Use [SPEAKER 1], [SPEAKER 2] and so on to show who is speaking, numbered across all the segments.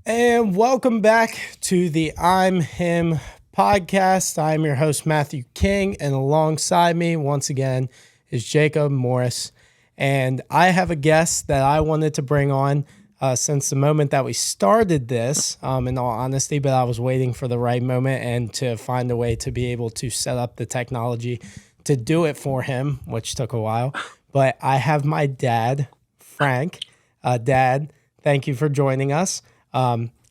[SPEAKER 1] And welcome back to the I'm Him podcast. I'm your host, Matthew King, and alongside me, once again, is Jacob Morris. And I have a guest that I wanted to bring on since the moment that we started this, in all honesty, but I was waiting for the right moment and to find a way to be able to set up the technology to do it for him, which took a while. But I have my dad, Frank. Dad, thank you for joining us.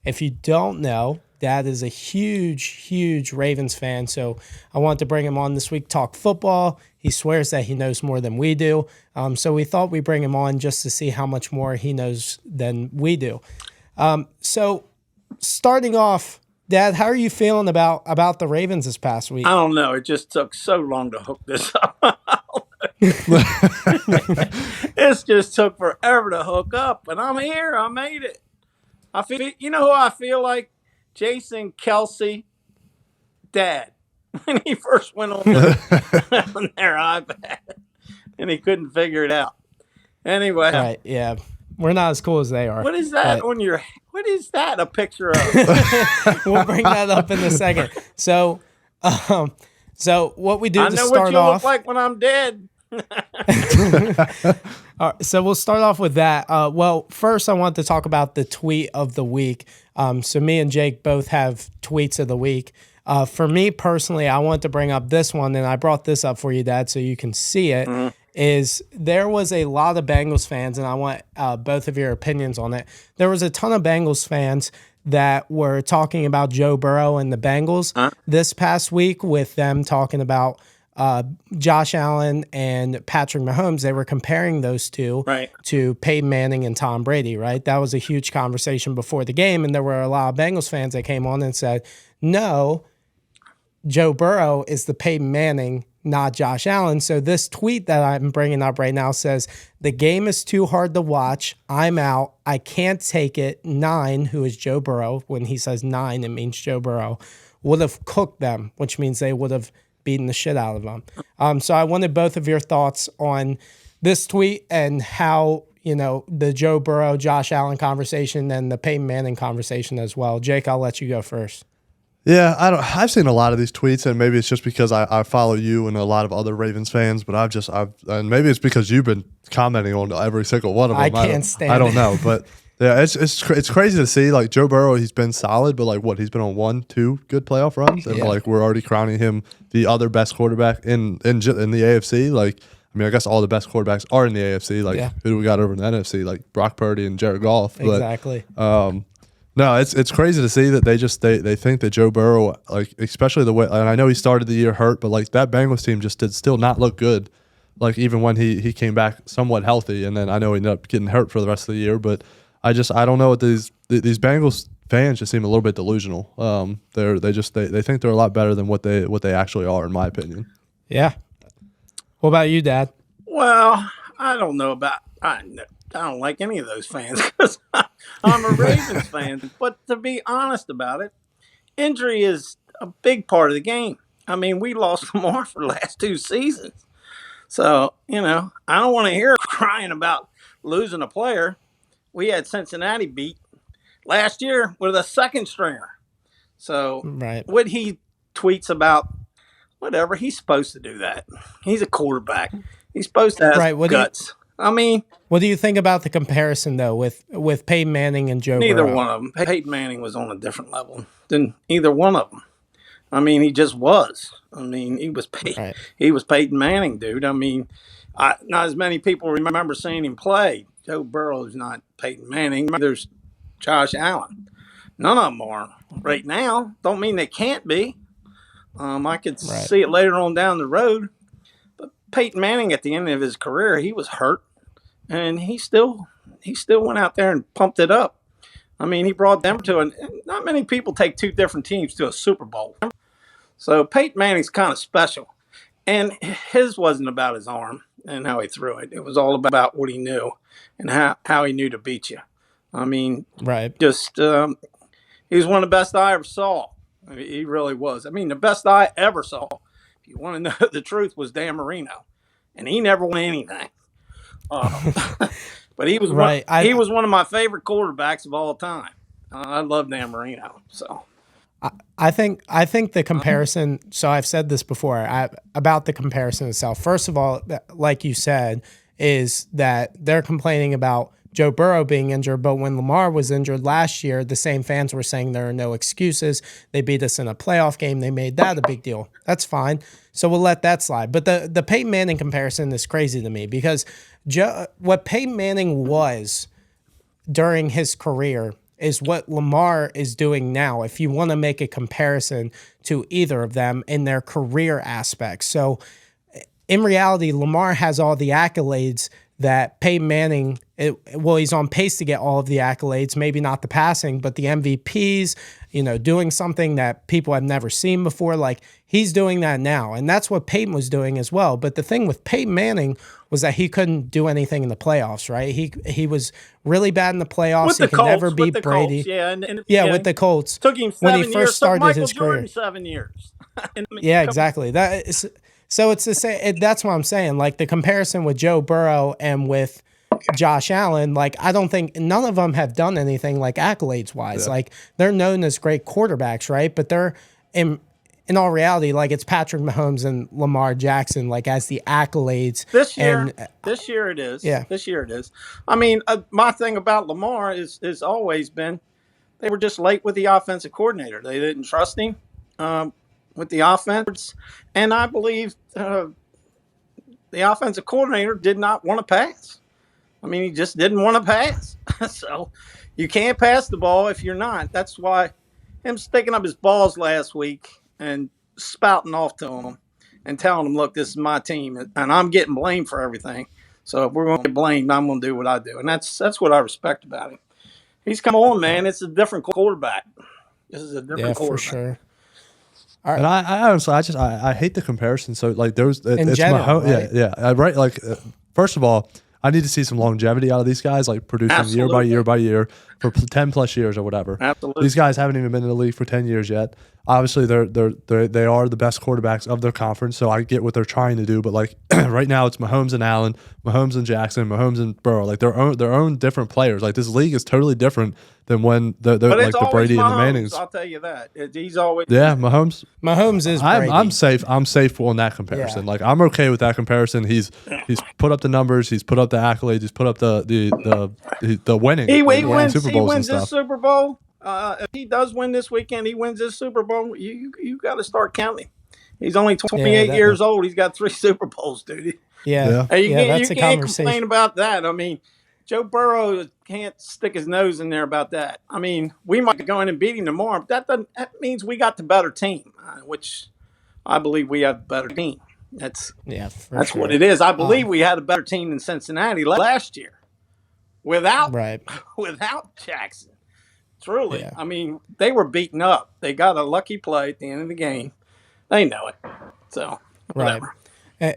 [SPEAKER 1] If you don't know, Dad is a huge Ravens fan, so I wanted to bring him on this week, talk football. He swears that he knows more than we do, so we thought we'd bring him on just to see how much more he knows than we do. So starting off, Dad, how are you feeling about the Ravens this past week?
[SPEAKER 2] I don't know. It just took so long to hook this up. It just took forever to hook up, but I'm here. I made it. I feel, you know who I feel like? Jason Kelsey, Dad, when he first went on their iPad and he couldn't figure it out. Anyway,
[SPEAKER 1] right? Yeah, we're not as cool as they are.
[SPEAKER 2] What is that on your? What is that a picture of?
[SPEAKER 1] We'll bring that up in a second. So what we do
[SPEAKER 2] I
[SPEAKER 1] to
[SPEAKER 2] know
[SPEAKER 1] start
[SPEAKER 2] what you
[SPEAKER 1] off,
[SPEAKER 2] look like when I'm dead.
[SPEAKER 1] All right, so we'll start off with that. Well, first I want to talk about the tweet of the week. So me and Jake both have tweets of the week. For me personally, I want to bring up this one, and I brought this up for you, Dad, so you can see it. Mm-hmm. Is there was a lot of Bengals fans, and I want both of your opinions on it. There was a ton of Bengals fans that were talking about Joe Burrow and the Bengals this past week, with them talking about Josh Allen and Patrick Mahomes. They were comparing those two to Peyton Manning and Tom Brady, right? That was a huge conversation before the game, and there were a lot of Bengals fans that came on and said, no, Joe Burrow is the Peyton Manning, not Josh Allen. So this tweet that I'm bringing up right now says, the game is too hard to watch. I'm out. I can't take it. 9, who is Joe Burrow. When he says 9, it means Joe Burrow would have cooked them, which means they would have beating the shit out of them. So I wanted both of your thoughts on this tweet and how, the Joe Burrow, Josh Allen conversation and the Peyton Manning conversation as well. Jake, I'll let you go first.
[SPEAKER 3] Yeah, I've seen a lot of these tweets, and maybe it's just because I follow you and a lot of other Ravens fans, but and maybe it's because you've been commenting on every single one of them.
[SPEAKER 1] I can't stand it.
[SPEAKER 3] I don't know, but yeah, it's crazy to see. Like, Joe Burrow, he's been solid, but he's been on 1-2 good playoff runs, and we're already crowning him the other best quarterback in the AFC. I guess all the best quarterbacks are in the AFC. Who do we got over in the NFC? Like Brock Purdy and Jared Goff.
[SPEAKER 1] Exactly.
[SPEAKER 3] No, it's crazy to see that they think that Joe Burrow, especially the way, and I know he started the year hurt, but that Bengals team just did still not look good. Even when he came back somewhat healthy, and then I know he ended up getting hurt for the rest of the year, but I don't know what these Bengals fans just seem a little bit delusional. They think they're a lot better than what they actually are, in my opinion.
[SPEAKER 1] Yeah. What about you, Dad?
[SPEAKER 2] Well, I don't know about I don't like any of those fans because I'm a Ravens fan. But to be honest about it, injury is a big part of the game. I mean, we lost Lamar for the last 2 seasons, so I don't want to hear crying about losing a player. We had Cincinnati beat last year with a second stringer. So what he tweets about, whatever, he's supposed to do that. He's a quarterback. He's supposed to have guts.
[SPEAKER 1] What do you think about the comparison, though, with Peyton Manning and Joe
[SPEAKER 2] Neither
[SPEAKER 1] Burrow?
[SPEAKER 2] one of them. Peyton Manning was on a different level than either one of them. He just was. He was He was Peyton Manning, dude. Not as many people remember seeing him play. Joe Burrow is not Peyton Manning. There's Josh Allen. None of them are right now. Don't mean they can't be. I could see it later on down the road. But Peyton Manning, at the end of his career, he was hurt, and he still went out there and pumped it up. He brought them to not many people take 2 different teams to a Super Bowl. So Peyton Manning's kind of special, and his wasn't about his arm and how he threw it. It was all about what he knew and how he knew to beat you. He was one of the best I ever saw. He really was. The best I ever saw, if you want to know the truth, was Dan Marino, and he never won anything. But he was he was one of my favorite quarterbacks of all time. I love Dan Marino. So
[SPEAKER 1] I think the comparison. So I've said this before about the comparison itself. First of all, like you said, is that they're complaining about Joe Burrow being injured, but when Lamar was injured last year, the same fans were saying there are no excuses. They beat us in a playoff game. They made that a big deal. That's fine. So we'll let that slide. But the Peyton Manning comparison is crazy to me because what Peyton Manning was during his career is what Lamar is doing now, if you want to make a comparison to either of them in their career aspects. So in reality, Lamar has all the accolades that Peyton Manning, he's on pace to get all of the accolades, maybe not the passing, but the MVPs, doing something that people have never seen before. Like, he's doing that now. And that's what Peyton was doing as well. But the thing with Peyton Manning was that he couldn't do anything in the playoffs, right? He was really bad in the playoffs.
[SPEAKER 2] with
[SPEAKER 1] He
[SPEAKER 2] the
[SPEAKER 1] could
[SPEAKER 2] Colts,
[SPEAKER 1] never beat
[SPEAKER 2] with the
[SPEAKER 1] Brady.
[SPEAKER 2] Colts, yeah,
[SPEAKER 1] With the Colts.
[SPEAKER 2] Took him 7
[SPEAKER 1] when he
[SPEAKER 2] years.
[SPEAKER 1] first
[SPEAKER 2] Took
[SPEAKER 1] started
[SPEAKER 2] Michael
[SPEAKER 1] his
[SPEAKER 2] Jordan
[SPEAKER 1] career.
[SPEAKER 2] 7 years.
[SPEAKER 1] Yeah, exactly. So it's the same. That's what I'm saying. Like, the comparison with Joe Burrow and with Josh Allen, like, I don't think none of them have done anything like accolades wise.
[SPEAKER 3] Yeah.
[SPEAKER 1] Like, they're known as great quarterbacks, right? But they're in all reality, like, it's Patrick Mahomes and Lamar Jackson, like, as the accolades.
[SPEAKER 2] This year it is.
[SPEAKER 1] Yeah.
[SPEAKER 2] This year it is. I mean, my thing about Lamar is always been they were just late with the offensive coordinator. They didn't trust him with the offense, and I believe the offensive coordinator did not want to pass. I mean, he just didn't want to pass. So you can't pass the ball if you're not. That's why him sticking up his balls last week and spouting off to him and telling him, look, this is my team, and I'm getting blamed for everything. So if we're going to get blamed, I'm going to do what I do. And that's what I respect about him. He's come on, man. It's a different quarterback. This is a different quarterback.
[SPEAKER 1] For sure.
[SPEAKER 3] And I honestly, I hate the comparison. So, like, it's
[SPEAKER 1] general,
[SPEAKER 3] Mahomes,
[SPEAKER 1] right?
[SPEAKER 3] Right. Like, first of all, I need to see some longevity out of these guys, like producing year by year by year for 10 plus years or whatever.
[SPEAKER 2] Absolutely.
[SPEAKER 3] These guys haven't even been in the league for 10 years yet. Obviously, they are the best quarterbacks of their conference, so I get what they're trying to do. But, like, right now, it's Mahomes and Allen, Mahomes and Jackson, Mahomes and Burrow, like their own different players. Like, this league is totally different than when like the Brady
[SPEAKER 2] Mahomes,
[SPEAKER 3] and the Mannings.
[SPEAKER 2] I'll tell you that. He's always
[SPEAKER 3] Mahomes.
[SPEAKER 1] Mahomes is Brady.
[SPEAKER 3] I'm safe. I'm safe on that comparison.
[SPEAKER 1] Yeah.
[SPEAKER 3] Like, I'm okay with that comparison. He's put up the numbers. He's put up the accolades. He's put up the winning.
[SPEAKER 2] He wins.
[SPEAKER 3] Super
[SPEAKER 2] He
[SPEAKER 3] Bowls
[SPEAKER 2] wins
[SPEAKER 3] and
[SPEAKER 2] this
[SPEAKER 3] stuff.
[SPEAKER 2] Super Bowl. If he does win this weekend, he wins this Super Bowl. You got to start counting. He's only 28 years old. He's got 3 Super Bowls, dude.
[SPEAKER 1] Yeah.
[SPEAKER 2] You
[SPEAKER 1] That's a
[SPEAKER 2] can't
[SPEAKER 1] conversation.
[SPEAKER 2] complain about that. I mean, Joe Burrow can't stick his nose in there about that. I mean, we might go in and beat him tomorrow, but that means we got the better team, which I believe we have a better team. That's
[SPEAKER 1] sure.
[SPEAKER 2] what it is. I believe we had a better team than Cincinnati last year without Jackson. Truly.
[SPEAKER 1] Yeah.
[SPEAKER 2] I mean, they were beaten up. They got a lucky play at the end of the game. They know it. So, whatever.
[SPEAKER 1] Right.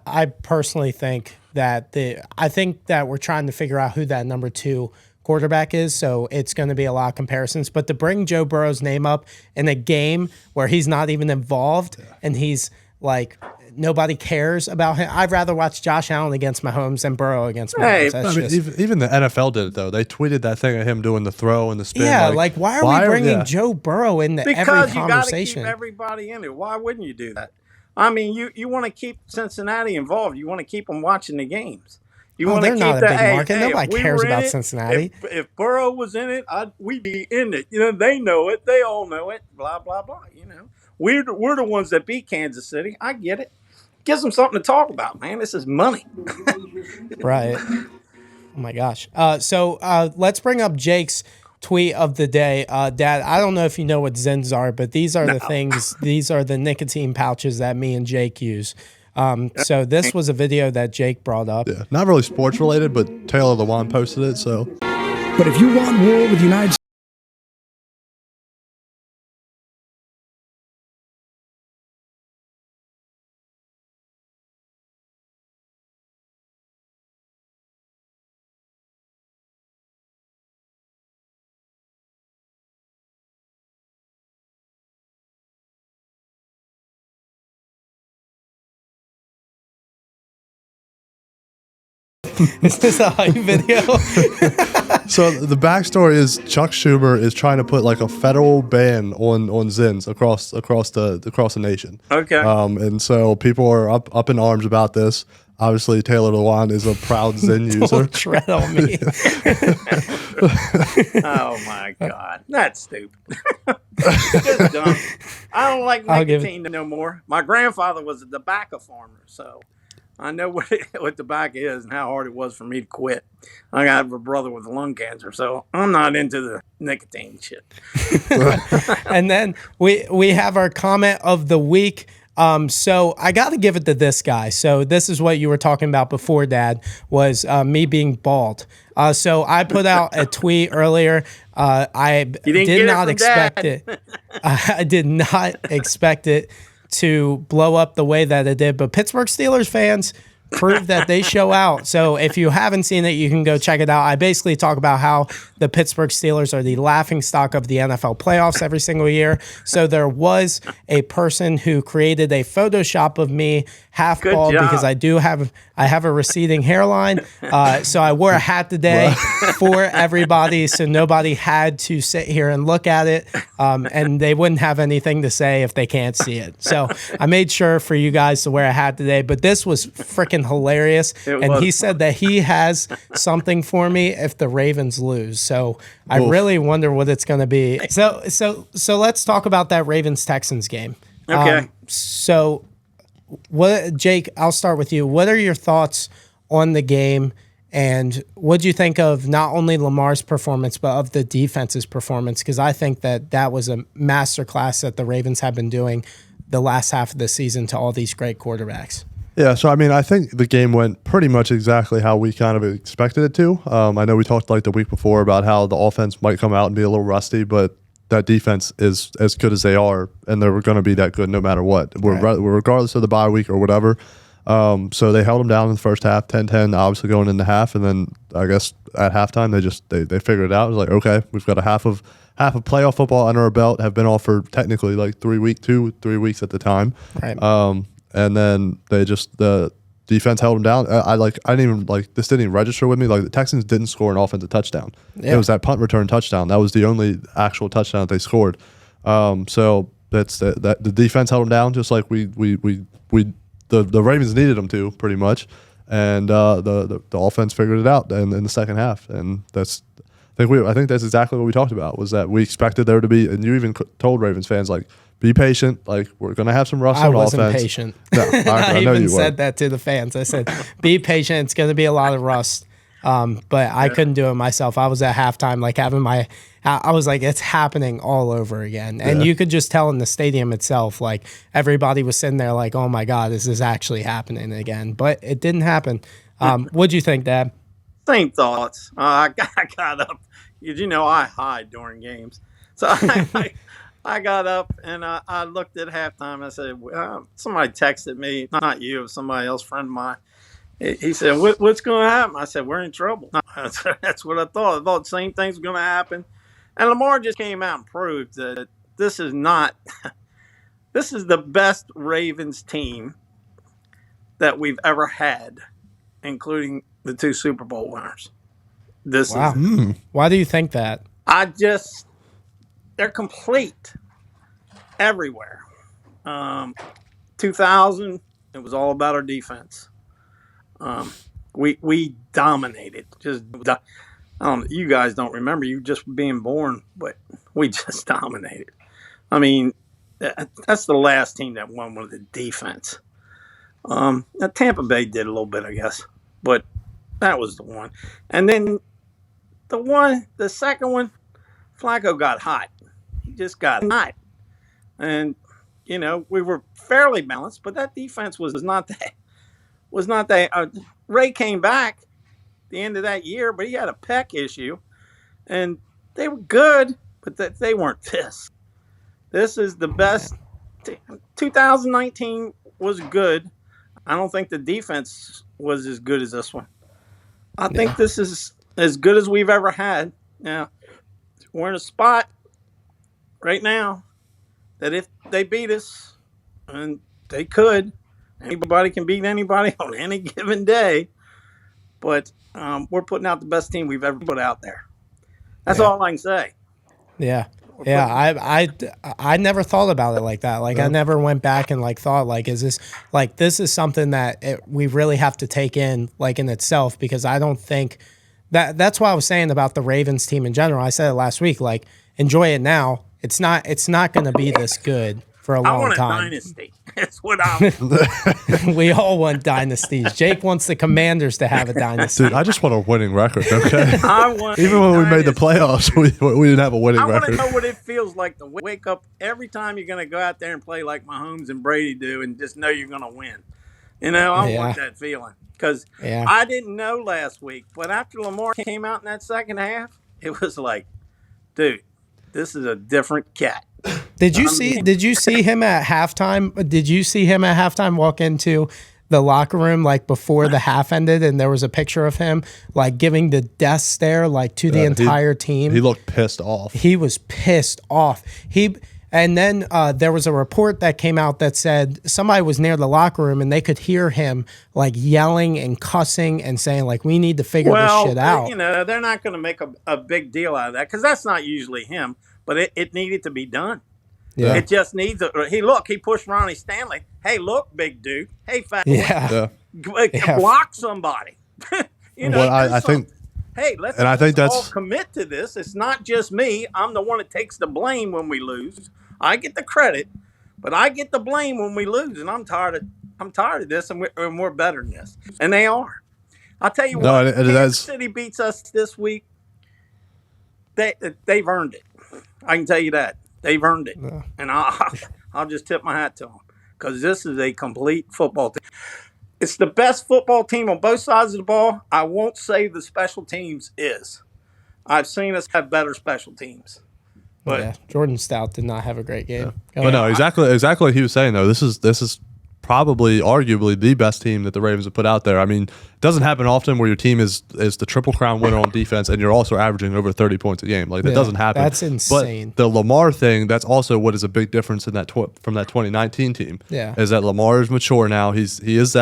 [SPEAKER 1] I personally think that I think that we're trying to figure out who that number 2 quarterback is. So it's going to be a lot of comparisons. But to bring Joe Burrow's name up in a game where he's not even involved and he's like, nobody cares about him. I'd rather watch Josh Allen against Mahomes than Burrow against Mahomes.
[SPEAKER 3] Even the NFL did it, though. They tweeted that thing of him doing the throw and the spin.
[SPEAKER 1] Yeah, like why are we bringing Joe Burrow into every conversation?
[SPEAKER 2] Because you got to keep everybody in it. Why wouldn't you do that? I mean, you want to keep Cincinnati involved. You want to keep them watching the games.
[SPEAKER 1] They're not a big market. Nobody cares about Cincinnati.
[SPEAKER 2] If Burrow was in it, we'd be in it. They know it. They all know it. Blah, blah, blah. We're the ones that beat Kansas City. I get it. Gives them something to talk about, man. This is money.
[SPEAKER 1] Right. Oh, my gosh. So let's bring up Jake's tweet of the day. Dad, I don't know if you know what Zins are, but these are the things, these are the nicotine pouches that me and Jake use. So this was a video that Jake brought up.
[SPEAKER 3] Yeah, not really sports related, but Taylor Lewan posted it. So,
[SPEAKER 4] but if you want war with the United States,
[SPEAKER 1] Is this a hype video?
[SPEAKER 3] So the backstory is Chuck Schumer is trying to put like a federal ban on Zins across the nation.
[SPEAKER 2] Okay.
[SPEAKER 3] And so people are up in arms about this. Obviously, Taylor Lewan is a proud Zin user.
[SPEAKER 1] Don't tread on me.
[SPEAKER 2] Oh my God, that's stupid. Just dumb. I don't like nicotine no more. My grandfather was a tobacco farmer, so I know what tobacco is and how hard it was for me to quit. I got a brother with lung cancer, so I'm not into the nicotine shit.
[SPEAKER 1] And then we have our comment of the week. So I got to give it to this guy. So this is what you were talking about before, Dad, was me being bald. So I put out a tweet earlier. I did not expect it. I did not expect it to blow up the way that it did. But Pittsburgh Steelers fans proved that they show out. So if you haven't seen it, you can go check it out. I basically talk about how the Pittsburgh Steelers are the laughingstock of the NFL playoffs every single year. So there was a person who created a Photoshop of me half bald because I have a receding hairline. So I wore a hat today for everybody, so nobody had to sit here and look at it, and they wouldn't have anything to say if they can't see it. So I made sure for you guys to wear a hat today, but this was freaking hilarious. He said that he has something for me if the Ravens lose. So I really wonder what it's going to be. So let's talk about that Ravens-Texans game.
[SPEAKER 2] Okay.
[SPEAKER 1] Jake, I'll start with you. What are your thoughts on the game, and what do you think of not only Lamar's performance, but of the defense's performance? Because I think that was a masterclass that the Ravens have been doing the last half of the season to all these great quarterbacks.
[SPEAKER 3] Yeah, so I mean, I think the game went pretty much exactly how we kind of expected it to. I know we talked like the week before about how the offense might come out and be a little rusty, but that defense is as good as they are, and they're going to be that good no matter what, regardless of the bye week or whatever. So they held them down in the first half, 10-10, obviously going into half, and then I guess at halftime they figured it out. It was like, okay, we've got a half of playoff football under our belt, have been off for technically like 3 weeks at the time.
[SPEAKER 1] Right.
[SPEAKER 3] And then the defense held them down. This didn't even register with me. Like the Texans didn't score an offensive touchdown. Yeah. It was that punt return touchdown. That was the only actual touchdown that they scored. So that's that the defense held them down just like the Ravens needed them to pretty much, and the offense figured it out in the second half, and I think that's exactly what we talked about, was that we expected there to be, and you even told Ravens fans, like, be patient, like we're gonna have some rust on offense.
[SPEAKER 1] I wasn't patient.
[SPEAKER 3] No,
[SPEAKER 1] I even said that to the fans. I said, be patient, it's gonna be a lot of rust. But I couldn't do it myself. I was at halftime, like I was like, it's happening all over again. And you could just tell in the stadium itself, like everybody was sitting there like, oh my God, this is actually happening again. But it didn't happen. What'd you think, Dad?
[SPEAKER 2] Same thoughts. I got up. I hide during games. So I got up and I looked at halftime. I said, somebody texted me, not you, it was somebody else, friend of mine. He said, what's going to happen? I said, we're in trouble. That's what I thought. I thought the same thing's going to happen. And Lamar just came out and proved that this is the best Ravens team that we've ever had, including the 2 Super Bowl winners.
[SPEAKER 1] Why do you think that?
[SPEAKER 2] They're complete everywhere. 2000, it was all about our defense. We dominated. You guys don't remember, you just being born, but we just dominated. I mean, that's the last team that won with the defense. Tampa Bay did a little bit, I guess, but that was the one. And then the second one, Flacco got hot. He just got hot. And, we were fairly balanced, but that defense was not that. Ray came back at the end of that year, but he had a pec issue. And they were good, but they weren't this. This is the best. 2019 was good. I don't think the defense was as good as this one. I think this is as good as we've ever had. Now, we're in a spot right now that if they beat us, and they could, anybody can beat anybody on any given day. but we're putting out the best team we've ever put out there. That's all I can say.
[SPEAKER 1] Yeah. Yeah, I never thought about it like that. Like I never went back and like thought like, is this like this is something that we really have to take in like in itself, because I don't think that's why I was saying about the Ravens team in general. I said it last week, like enjoy it now. It's not going to be this good for a long
[SPEAKER 2] I want a
[SPEAKER 1] time.
[SPEAKER 2] dynasty. That's what I want.
[SPEAKER 1] We all want dynasties. Jake wants the Commanders to have a dynasty.
[SPEAKER 3] Dude, I just want a winning record, okay?
[SPEAKER 2] I want
[SPEAKER 3] Even when we made the playoffs, we didn't have a winning
[SPEAKER 2] I want to
[SPEAKER 3] record.
[SPEAKER 2] know what it feels like to wake up every time you're going to go out there and play like Mahomes and Brady do and just know you're going to win. You know, I want that feeling. Because I didn't know last week, but after Lamar came out in that second half, it was like, dude, this is a different cat.
[SPEAKER 1] Did you see him at halftime? Did you see him at halftime walk into the locker room like before the half ended, and there was a picture of him like giving the death stare like to the entire team?
[SPEAKER 3] He looked pissed off.
[SPEAKER 1] He was pissed off. And then there was a report that came out that said somebody was near the locker room and they could hear him like yelling and cussing and saying like, we need to figure this shit out.
[SPEAKER 2] You know, they're not going to make a big deal out of that because that's not usually him, but it needed to be done. Yeah. It just needs he pushed Ronnie Stanley. Hey, look, big dude. Hey, fat block somebody. You know,
[SPEAKER 3] I think.
[SPEAKER 2] Hey, let's all commit to this. It's not just me. I'm the one that takes the blame when we lose. I get the credit, but I get the blame when we lose, and I'm tired of this, and we're better than this, and they are. I'll tell you what. Kansas City beats us this week. They've earned it. I can tell you that they've earned it, and I'll just tip my hat to them because this is a complete football team. It's the best football team on both sides of the ball. I won't say the special teams is. I've seen us have better special teams. But
[SPEAKER 1] Jordan Stout did not have a great game.
[SPEAKER 3] But no, exactly like he was saying though. This is probably arguably the best team that the Ravens have put out there. I mean, it doesn't happen often where your team is the Triple Crown winner on defense and you're also averaging over 30 points a game. Like that doesn't happen.
[SPEAKER 1] That's insane.
[SPEAKER 3] But the Lamar thing, that's also what is a big difference in that from that 2019 team.
[SPEAKER 1] Yeah, is
[SPEAKER 3] that Lamar is mature now. He is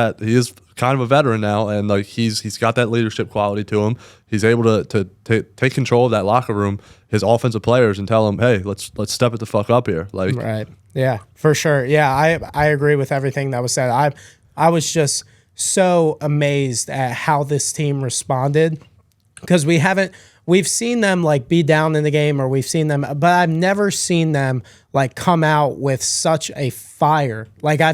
[SPEAKER 3] kind of a veteran now, and like he's got that leadership quality to him. He's able to take control of that locker room, his offensive players, and tell them, hey, let's step it the fuck up here. Like
[SPEAKER 1] right. Yeah, for sure. Yeah, I agree with everything that was said. I was just so amazed at how this team responded because we've seen them like be down in the game or we've seen them, but I've never seen them like come out with such a fire. Like I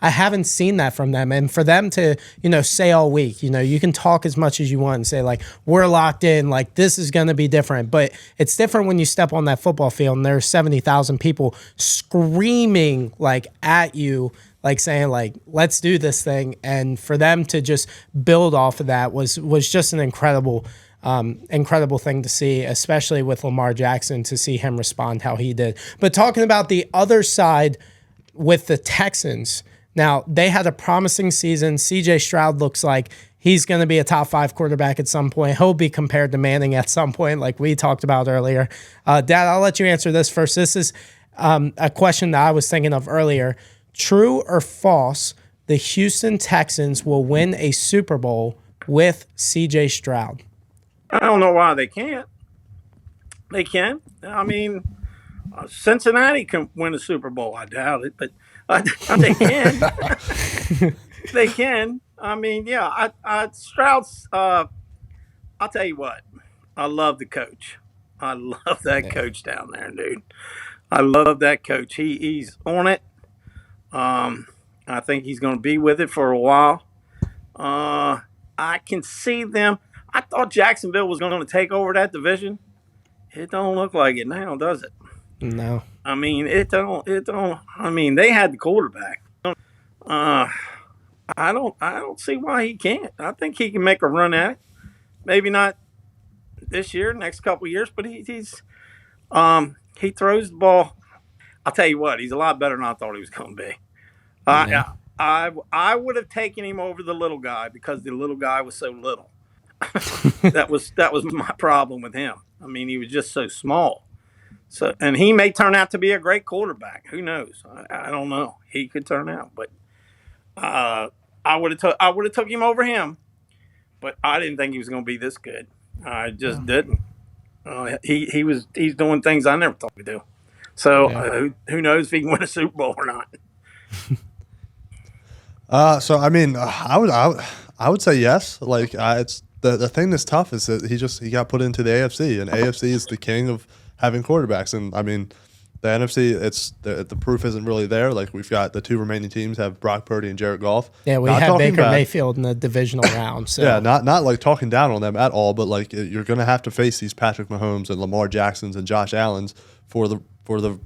[SPEAKER 1] haven't seen that from them. And for them to, say all week, you can talk as much as you want and say like, we're locked in, like this is going to be different, but it's different when you step on that football field and there's 70,000 people screaming like at you, like saying like, let's do this thing. And for them to just build off of that was just an incredible thing to see, especially with Lamar Jackson, to see him respond how he did. But talking about the other side with the Texans, now they had a promising season. CJ Stroud looks like he's going to be a top 5 quarterback at some point. He'll be compared to Manning at some point, like we talked about earlier. Dad, I'll let you answer this first. This is a question that I was thinking of earlier. True or false, the Houston Texans will win a Super Bowl with CJ Stroud?
[SPEAKER 2] I don't know why they can't. They can. I mean, Cincinnati can win a Super Bowl. I doubt it, but they can. They can. I mean, yeah. Stroud's. I'll tell you what. I love the coach. I love that coach down there, dude. I love that coach. He's on it. I think he's going to be with it for a while. I can see them. I thought Jacksonville was going to take over that division. It don't look like it now, does it?
[SPEAKER 1] No.
[SPEAKER 2] I mean, it don't. I mean, they had the quarterback. I don't see why he can't. I think he can make a run at it. Maybe not this year, next couple of years, but he throws the ball. I'll tell you what, he's a lot better than I thought he was going to be. I would have taken him over the little guy because the little guy was so little. that was my problem with him. I mean, he was just so small. So, and he may turn out to be a great quarterback. Who knows? I don't know. He could turn out, but I would have took him over him. but I didn't think he was going to be this good. I just didn't. He's doing things I never thought he'd do. So who knows if he can win a Super Bowl or not?
[SPEAKER 3] So I mean, I would say yes. Like it's the thing that's tough is that he got put into the AFC, and AFC is the king of having quarterbacks. And I mean, the NFC, it's the proof isn't really there. Like we've got the two remaining teams have Brock Purdy and Jared Goff.
[SPEAKER 1] Yeah, we had Baker Mayfield in the divisional round. So.
[SPEAKER 3] Yeah, not like talking down on them at all, but like you're going to have to face these Patrick Mahomes and Lamar Jacksons and Josh Allens for the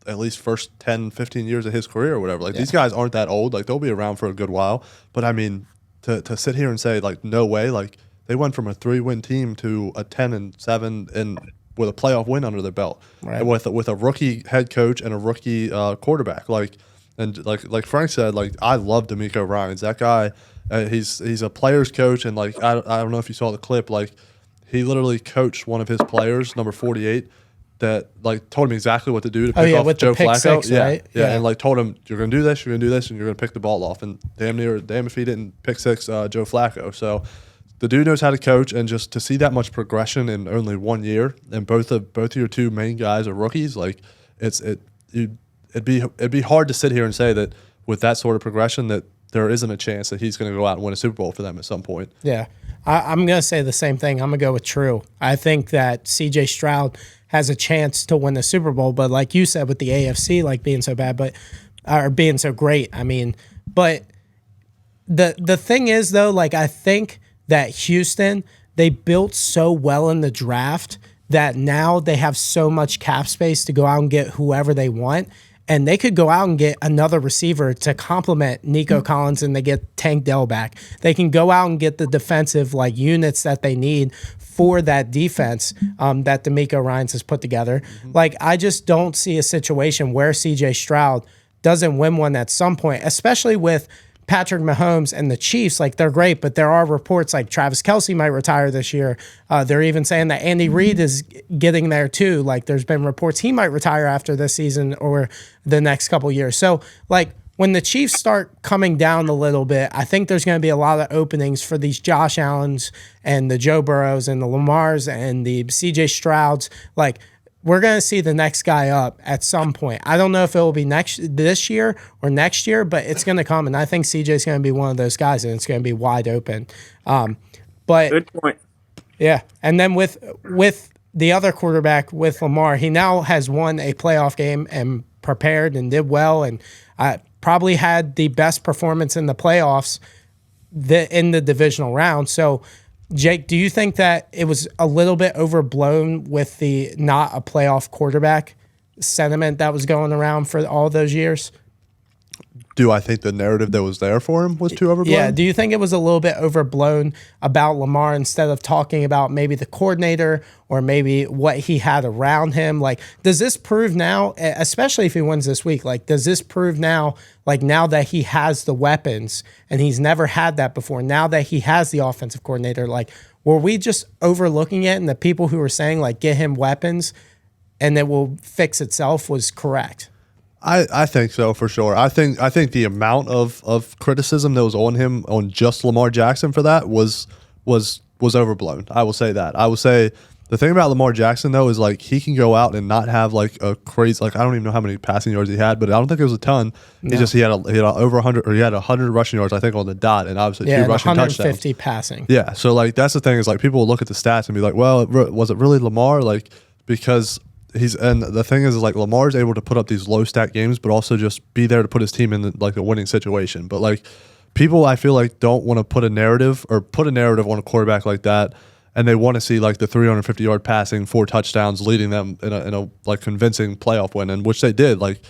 [SPEAKER 3] at least first 10, 15 years of his career or whatever. Like these guys aren't that old. Like they'll be around for a good while. But I mean, to sit here and say like no way, like they went from a 3-win team to a 10-7 and with a playoff win under their belt, and with a rookie head coach and a rookie quarterback. Like Frank said, like I love D'Amico Ryans. That guy, he's a player's coach, and like I don't know if you saw the clip. Like he literally coached one of his players, number 48. That like told him exactly what to do to pick off
[SPEAKER 1] with
[SPEAKER 3] Joe
[SPEAKER 1] the pick
[SPEAKER 3] Flacco.
[SPEAKER 1] Six, right?
[SPEAKER 3] Yeah, and like told him you're gonna do this, and you're gonna pick the ball off, and damn if he didn't pick six Joe Flacco. So the dude knows how to coach, and just to see that much progression in only 1 year, and both of your two main guys are rookies, like it'd be hard to sit here and say that with that sort of progression that there isn't a chance that he's going to go out and win a Super Bowl for them at some point.
[SPEAKER 1] Yeah, I'm going to say the same thing. I'm going to go with true. I think that C.J. Stroud has a chance to win the Super Bowl, but like you said, with the AFC like being so bad, or being so great, I mean, but the thing is though, like I think that Houston, they built so well in the draft that now they have so much cap space to go out and get whoever they want. And they could go out and get another receiver to complement Nico Collins, and they get Tank Dell back. They can go out and get the defensive like units that they need for that defense that D'Amico Ryans has put together. Like I just don't see a situation where C.J. Stroud doesn't win one at some point, especially with Patrick Mahomes and the Chiefs. Like they're great, but there are reports like Travis Kelce might retire this year. They're even saying that Andy Reid is getting there too. Like there's been reports he might retire after this season or the next couple years. So like when the Chiefs start coming down a little bit, I think there's going to be a lot of openings for these Josh Allens and the Joe Burrows and the Lamars and the CJ Strouds. Like we're going to see the next guy up at some point. I don't know if it will be this year or next year, but it's going to come. And I think CJ is going to be one of those guys, and it's going to be wide open. But
[SPEAKER 2] good point.
[SPEAKER 1] Yeah. And then with the other quarterback, with Lamar, he now has won a playoff game and prepared and did well, and probably had the best performance in the playoffs in the divisional round. So, Jake, do you think that it was a little bit overblown with the not a playoff quarterback sentiment that was going around for all those years?
[SPEAKER 3] Do I think the narrative that was there for him was too overblown?
[SPEAKER 1] Yeah. Do you think it was a little bit overblown about Lamar instead of talking about maybe the coordinator or maybe what he had around him? Like, does this prove now, especially if he wins this week, like, does this prove now, like now that he has the weapons and he's never had that before, now that he has the offensive coordinator, like, were we just overlooking it and the people who were saying, like, get him weapons and it will fix itself was correct?
[SPEAKER 3] I think so for sure. I think the amount of criticism that was on him on just Lamar Jackson for that was overblown. I will say that. I will say the thing about Lamar Jackson though is like he can go out and not have like a crazy, like I don't even know how many passing yards he had, but I don't think it was a ton. No. He had over 100, or he had 100 rushing yards I think on the dot, and obviously 2 rushing
[SPEAKER 1] 150
[SPEAKER 3] touchdowns.
[SPEAKER 1] passing.
[SPEAKER 3] Yeah, so like that's the thing is like people will look at the stats and be like, well, was it really Lamar? Like because and the thing is like Lamar's able to put up these low stat games, but also just be there to put his team in like a winning situation. But like people, I feel like don't want to put a narrative on a quarterback like that, and they want to see like the 350-yard passing, 4 touchdowns, leading them in a like convincing playoff win, and which they did. Like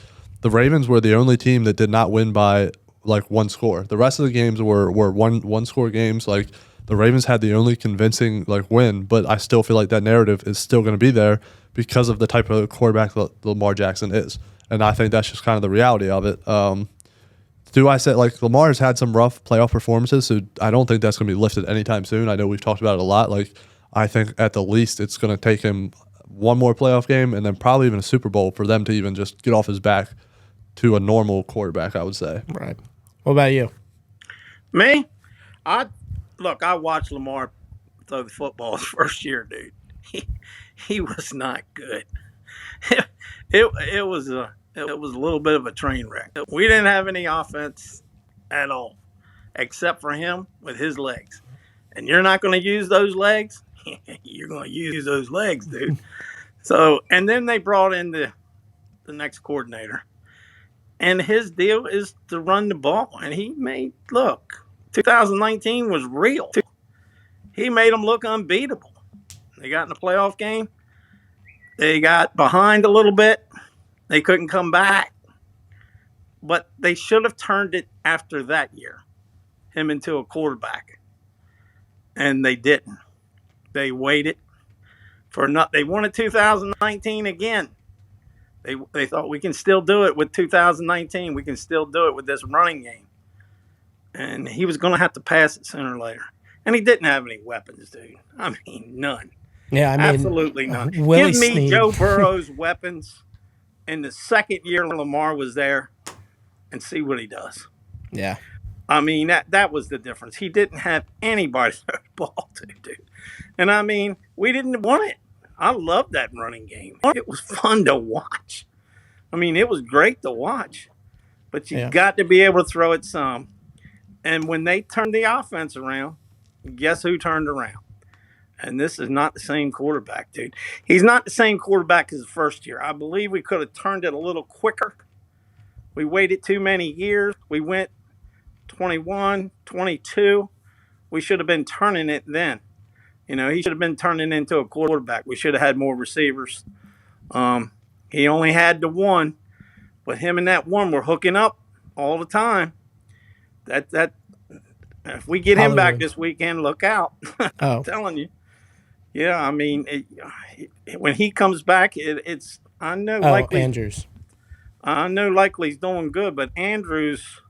[SPEAKER 3] the Ravens were the only team that did not win by like 1 score. The rest of the games were one score games. Like the Ravens had the only convincing like win, but I still feel like that narrative is still going to be there because of the type of quarterback that Lamar Jackson is. And I think that's just kind of the reality of it. Do I say, like, Lamar has had some rough playoff performances, so I don't think that's going to be lifted anytime soon. I know we've talked about it a lot. Like, I think at the least it's going to take him one more playoff game and then probably even a Super Bowl for them to even just get off his back to a normal quarterback, I would say.
[SPEAKER 1] Right. What about you?
[SPEAKER 2] Me? I look, I watched Lamar throw the football his first year, dude. He, he was not good. It was a little bit of a train wreck. We didn't have any offense at all, except for him with his legs. And you're not going to use those legs. You're going to use those legs, dude. So, and then they brought in the next coordinator, and his deal is to run the ball. And he made 2019 was real. He made them look unbeatable. They got in the playoff game. They got behind a little bit. They couldn't come back. But they should have turned it after that year, him into a quarterback. And they didn't. They waited for they wanted 2019 again. They thought we can still do it with 2019. We can still do it with this running game. And he was going to have to pass it sooner or later. And he didn't have any weapons, dude. I mean, none.
[SPEAKER 1] Yeah, I mean,
[SPEAKER 2] absolutely none.
[SPEAKER 1] Willie
[SPEAKER 2] Give me
[SPEAKER 1] Snead.
[SPEAKER 2] Joe Burrow's weapons in the second year Lamar was there and see what he does.
[SPEAKER 1] Yeah.
[SPEAKER 2] I mean, that was the difference. He didn't have anybody to throw the ball to, dude. And I mean, we didn't want it. I loved that running game. It was fun to watch. I mean, it was great to watch. But you got to be able to throw it some. And when they turned the offense around, guess who turned around? And this is not the same quarterback, dude. He's not the same quarterback as the first year. I believe we could have turned it a little quicker. We waited too many years. We went 21, 22. We should have been turning it then. You know, he should have been turning into a quarterback. We should have had more receivers. He only had the one, but him and that one were hooking up all the time. That if we get him back this weekend, look out. I'm telling you. Yeah, I mean, when he comes back, it's I know likely
[SPEAKER 1] Andrews.
[SPEAKER 2] I know likely he's doing good, but Andrews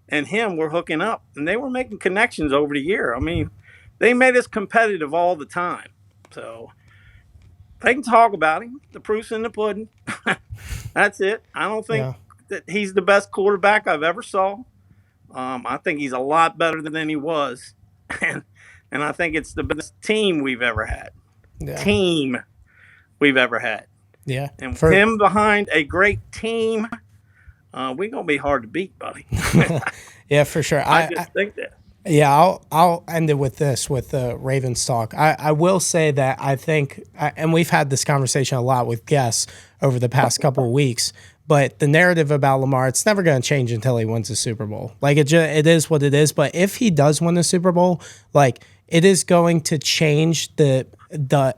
[SPEAKER 2] and him were hooking up, and they were making connections over the year. I mean, they made us competitive all the time. So they can talk about him. The proof's in the pudding. That's it. I don't think that he's the best quarterback I've ever saw. I think he's a lot better than he was. And I think it's the best team we've ever had.
[SPEAKER 1] Yeah.
[SPEAKER 2] Team we've ever had.
[SPEAKER 1] Yeah.
[SPEAKER 2] And with him behind a great team, we're going to be hard to beat, buddy.
[SPEAKER 1] Yeah, for sure.
[SPEAKER 2] I just think that.
[SPEAKER 1] Yeah, I'll end it with this, with the Ravens talk. I will say that I think, and we've had this conversation a lot with guests over the past couple of weeks, but the narrative about Lamar, it's never going to change until he wins the Super Bowl. Like, it is what it is. But if he does win the Super Bowl, like, it is going to change the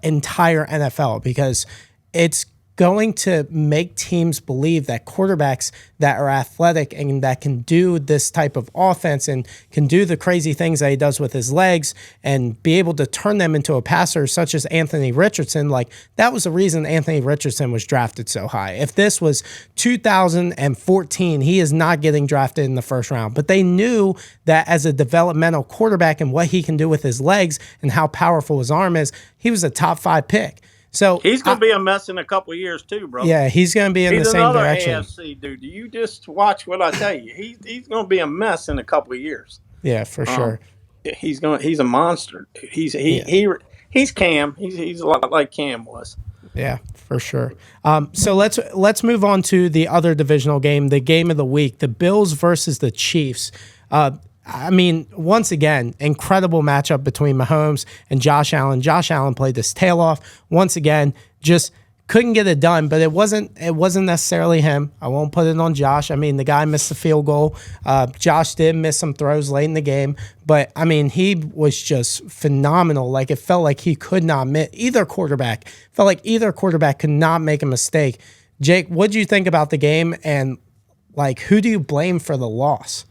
[SPEAKER 1] entire NFL, because it's going to make teams believe that quarterbacks that are athletic and that can do this type of offense and can do the crazy things that he does with his legs and be able to turn them into a passer, such as Anthony Richardson. Like, that was the reason Anthony Richardson was drafted so high. If this was 2014, he is not getting drafted in the first round. But they knew that as a developmental quarterback and what he can do with his legs and how powerful his arm is, he was a top 5 pick. So
[SPEAKER 2] he's going to be a mess in a couple of years too, bro.
[SPEAKER 1] Yeah, he's going to be in the same direction.
[SPEAKER 2] He's another AFC dude. You just watch what I tell you. He's going to be a mess in a couple of years.
[SPEAKER 1] Yeah, for sure.
[SPEAKER 2] He's a monster. He's Cam. He's a lot like Cam was.
[SPEAKER 1] Yeah, for sure. So let's move on to the other divisional game, the game of the week, the Bills versus the Chiefs. I mean, once again, incredible matchup between Mahomes and Josh Allen. Josh Allen played his tail off. Once again, just couldn't get it done, but it wasn't necessarily him. I won't put it on Josh. I mean, the guy missed the field goal. Josh did miss some throws late in the game, but I mean, he was just phenomenal. Like, it felt like he could not miss. Either quarterback could not make a mistake. Jake, what do you think about the game, and like, who do you blame for the loss?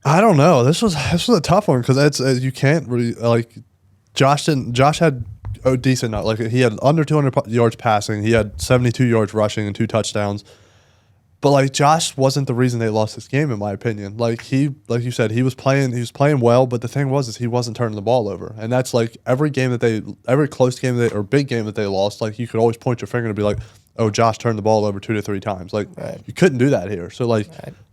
[SPEAKER 3] I don't know. This was a tough one, because you can't really, like, Josh had a decent, like, he had under 200 yards passing, he had 72 yards rushing and 2 touchdowns. But like, Josh wasn't the reason they lost this game, in my opinion. Like you said, he was playing well, but the thing was he wasn't turning the ball over. And that's like every close game or big game that they lost, like, you could always point your finger and be like, oh, Josh turned the ball over 2 to 3 times. Like, you couldn't do that here. So like,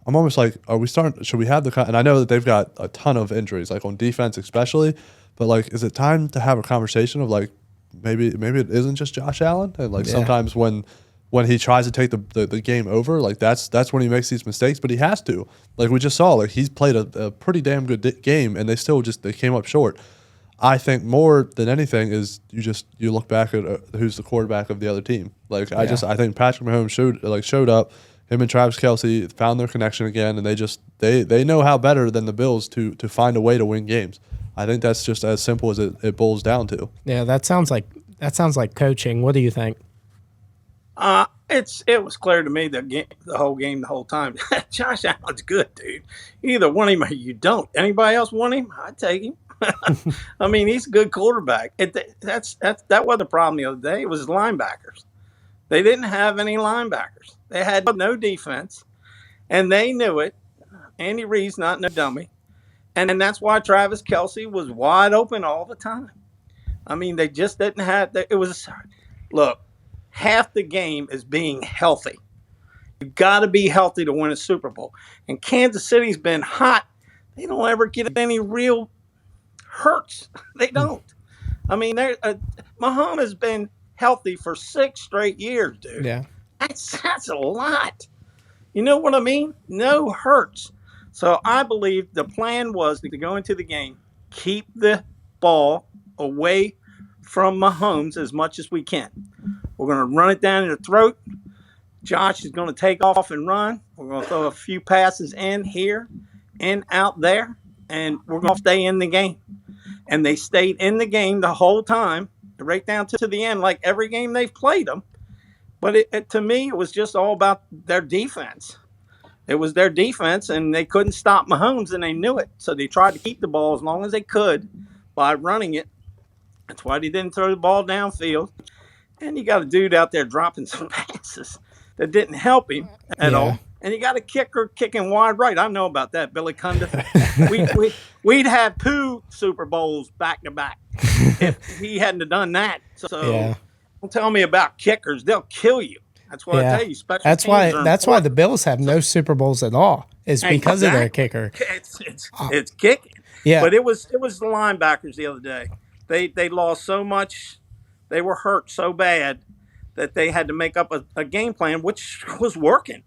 [SPEAKER 3] I'm almost like, are we starting? Should we have and I know that they've got a ton of injuries, like on defense especially, but like, is it time to have a conversation of like, maybe it isn't just Josh Allen, and like sometimes when he tries to take the game over, like that's when he makes these mistakes, but he has to. Like we just saw, like he's played a pretty damn good game, and they came up short. I think more than anything is you look back at who's the quarterback of the other team. Like I think Patrick Mahomes showed up. Him and Travis Kelce found their connection again, and they know how better than the Bills to find a way to win games. I think that's just as simple as it boils down to.
[SPEAKER 1] Yeah, that sounds like coaching. What do you think?
[SPEAKER 2] It was clear to me the whole game, the whole time. Josh Allen's good, dude. You either want him or you don't. Anybody else want him? I'd take him. I mean, he's a good quarterback. That was the problem the other day. It was linebackers. They didn't have any linebackers. They had no defense, and they knew it. Andy Reid's not no dummy, and that's why Travis Kelce was wide open all the time. I mean, they just didn't have. Look, half the game is being healthy. You got to be healthy to win a Super Bowl. And Kansas City's been hot. They don't ever get any real hurts. They don't. I mean, Mahomes has been healthy for 6 straight years, dude.
[SPEAKER 1] Yeah.
[SPEAKER 2] That's a lot. You know what I mean? No hurts. So I believe the plan was to go into the game, keep the ball away from Mahomes as much as we can. We're going to run it down their throat. Josh is going to take off and run. We're going to throw a few passes in here and out there, and we're going to stay in the game. And they stayed in the game the whole time, right down to the end, like every game they've played them. But to me, it was just all about their defense. It was their defense, and they couldn't stop Mahomes, and they knew it. So they tried to keep the ball as long as they could by running it. That's why they didn't throw the ball downfield. And you got a dude out there dropping some passes that didn't help him at all. And you got a kicker kicking wide right. I know about that, Billy Cundiff. We'd have 2 Super Bowls back to back if he hadn't have done that. So don't tell me about kickers; they'll kill you. That's what I tell you.
[SPEAKER 1] That's why the Bills have no Super Bowls at all. Is because of their kicker.
[SPEAKER 2] It's kicking.
[SPEAKER 1] Yeah,
[SPEAKER 2] but it was the linebackers the other day. They lost so much. They were hurt so bad that they had to make up a game plan, which was working.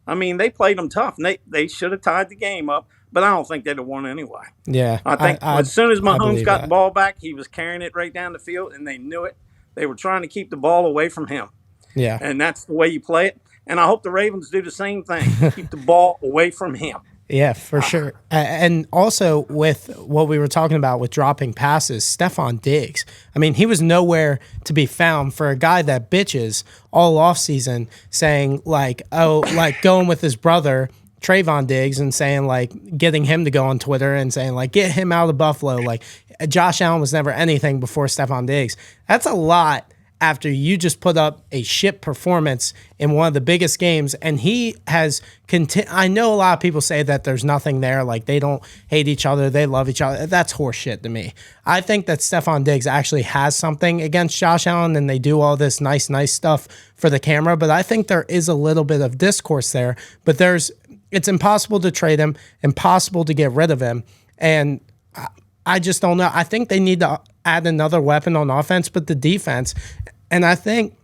[SPEAKER 2] I mean, they played them tough, and they should have tied the game up, but I don't think they'd have won anyway.
[SPEAKER 1] Yeah.
[SPEAKER 2] I think as soon as Mahomes got the ball back, he was carrying it right down the field, and they knew it. They were trying to keep the ball away from him.
[SPEAKER 1] Yeah.
[SPEAKER 2] And that's the way you play it. And I hope the Ravens do the same thing, keep the ball away from him.
[SPEAKER 1] Yeah, for sure. And also with what we were talking about with dropping passes, Stephon Diggs. I mean, he was nowhere to be found for a guy that bitches all offseason saying like, going with his brother, Trayvon Diggs, and saying like getting him to go on Twitter and saying like, get him out of Buffalo. Like Josh Allen was never anything before Stephon Diggs. That's a lot after you just put up a shit performance in one of the biggest games. And he has I know a lot of people say that there's nothing there, like they don't hate each other, they love each other. That's horseshit to me. I think that Stephon Diggs actually has something against Josh Allen, and they do all this nice stuff for the camera, but I think there is a little bit of discourse there. But it's impossible to trade him, impossible to get rid of him, and I just don't know. I think they need to add another weapon on offense, but the defense. And I think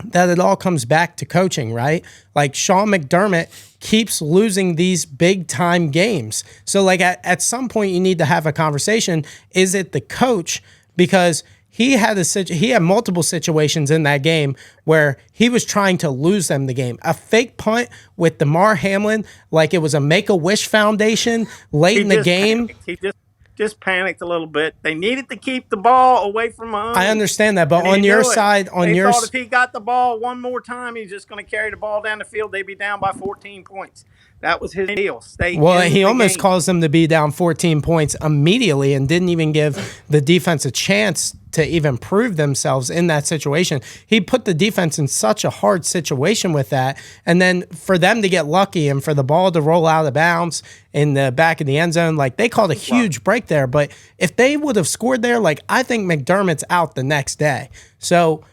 [SPEAKER 1] that it all comes back to coaching, right? Like Sean McDermott keeps losing these big time games. So like at some point you need to have a conversation. Is it the coach? Because he had multiple situations in that game where he was trying to lose them the game. A fake punt with DeMar Hamlin, like it was a Make-A-Wish Foundation late in the game.
[SPEAKER 2] He just panicked a little bit. They needed to keep the ball away from Mahomes.
[SPEAKER 1] I understand that, but on your side,
[SPEAKER 2] they thought if he got the ball one more time, he's just going to carry the ball down the field. They'd be down by 14 points. That was his deal.
[SPEAKER 1] He almost caused them to be down 14 points immediately and didn't even give the defense a chance to even prove themselves in that situation. He put the defense in such a hard situation with that. And then for them to get lucky and for the ball to roll out of bounds in the back of the end zone, like they called a huge break there. But if they would have scored there, like I think McDermott's out the next day. So,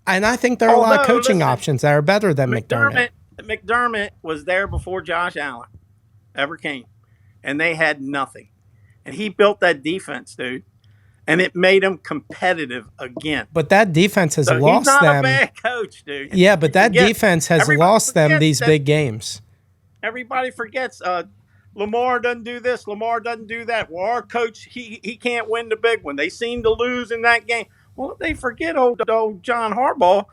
[SPEAKER 1] and I think there are a lot of coaching options that are better than McDermott.
[SPEAKER 2] McDermott was there before Josh Allen. ever came, and they had nothing. And he built that defense, dude, and it made them competitive again.
[SPEAKER 1] But that defense has
[SPEAKER 2] So
[SPEAKER 1] lost
[SPEAKER 2] he's not
[SPEAKER 1] them.
[SPEAKER 2] a bad coach, dude.
[SPEAKER 1] Yeah, but that defense has lost them these big games.
[SPEAKER 2] Everybody forgets Lamar doesn't do this, Lamar doesn't do that. Well, our coach, he can't win the big one. They seem to lose in that game. Well, they forget old John Harbaugh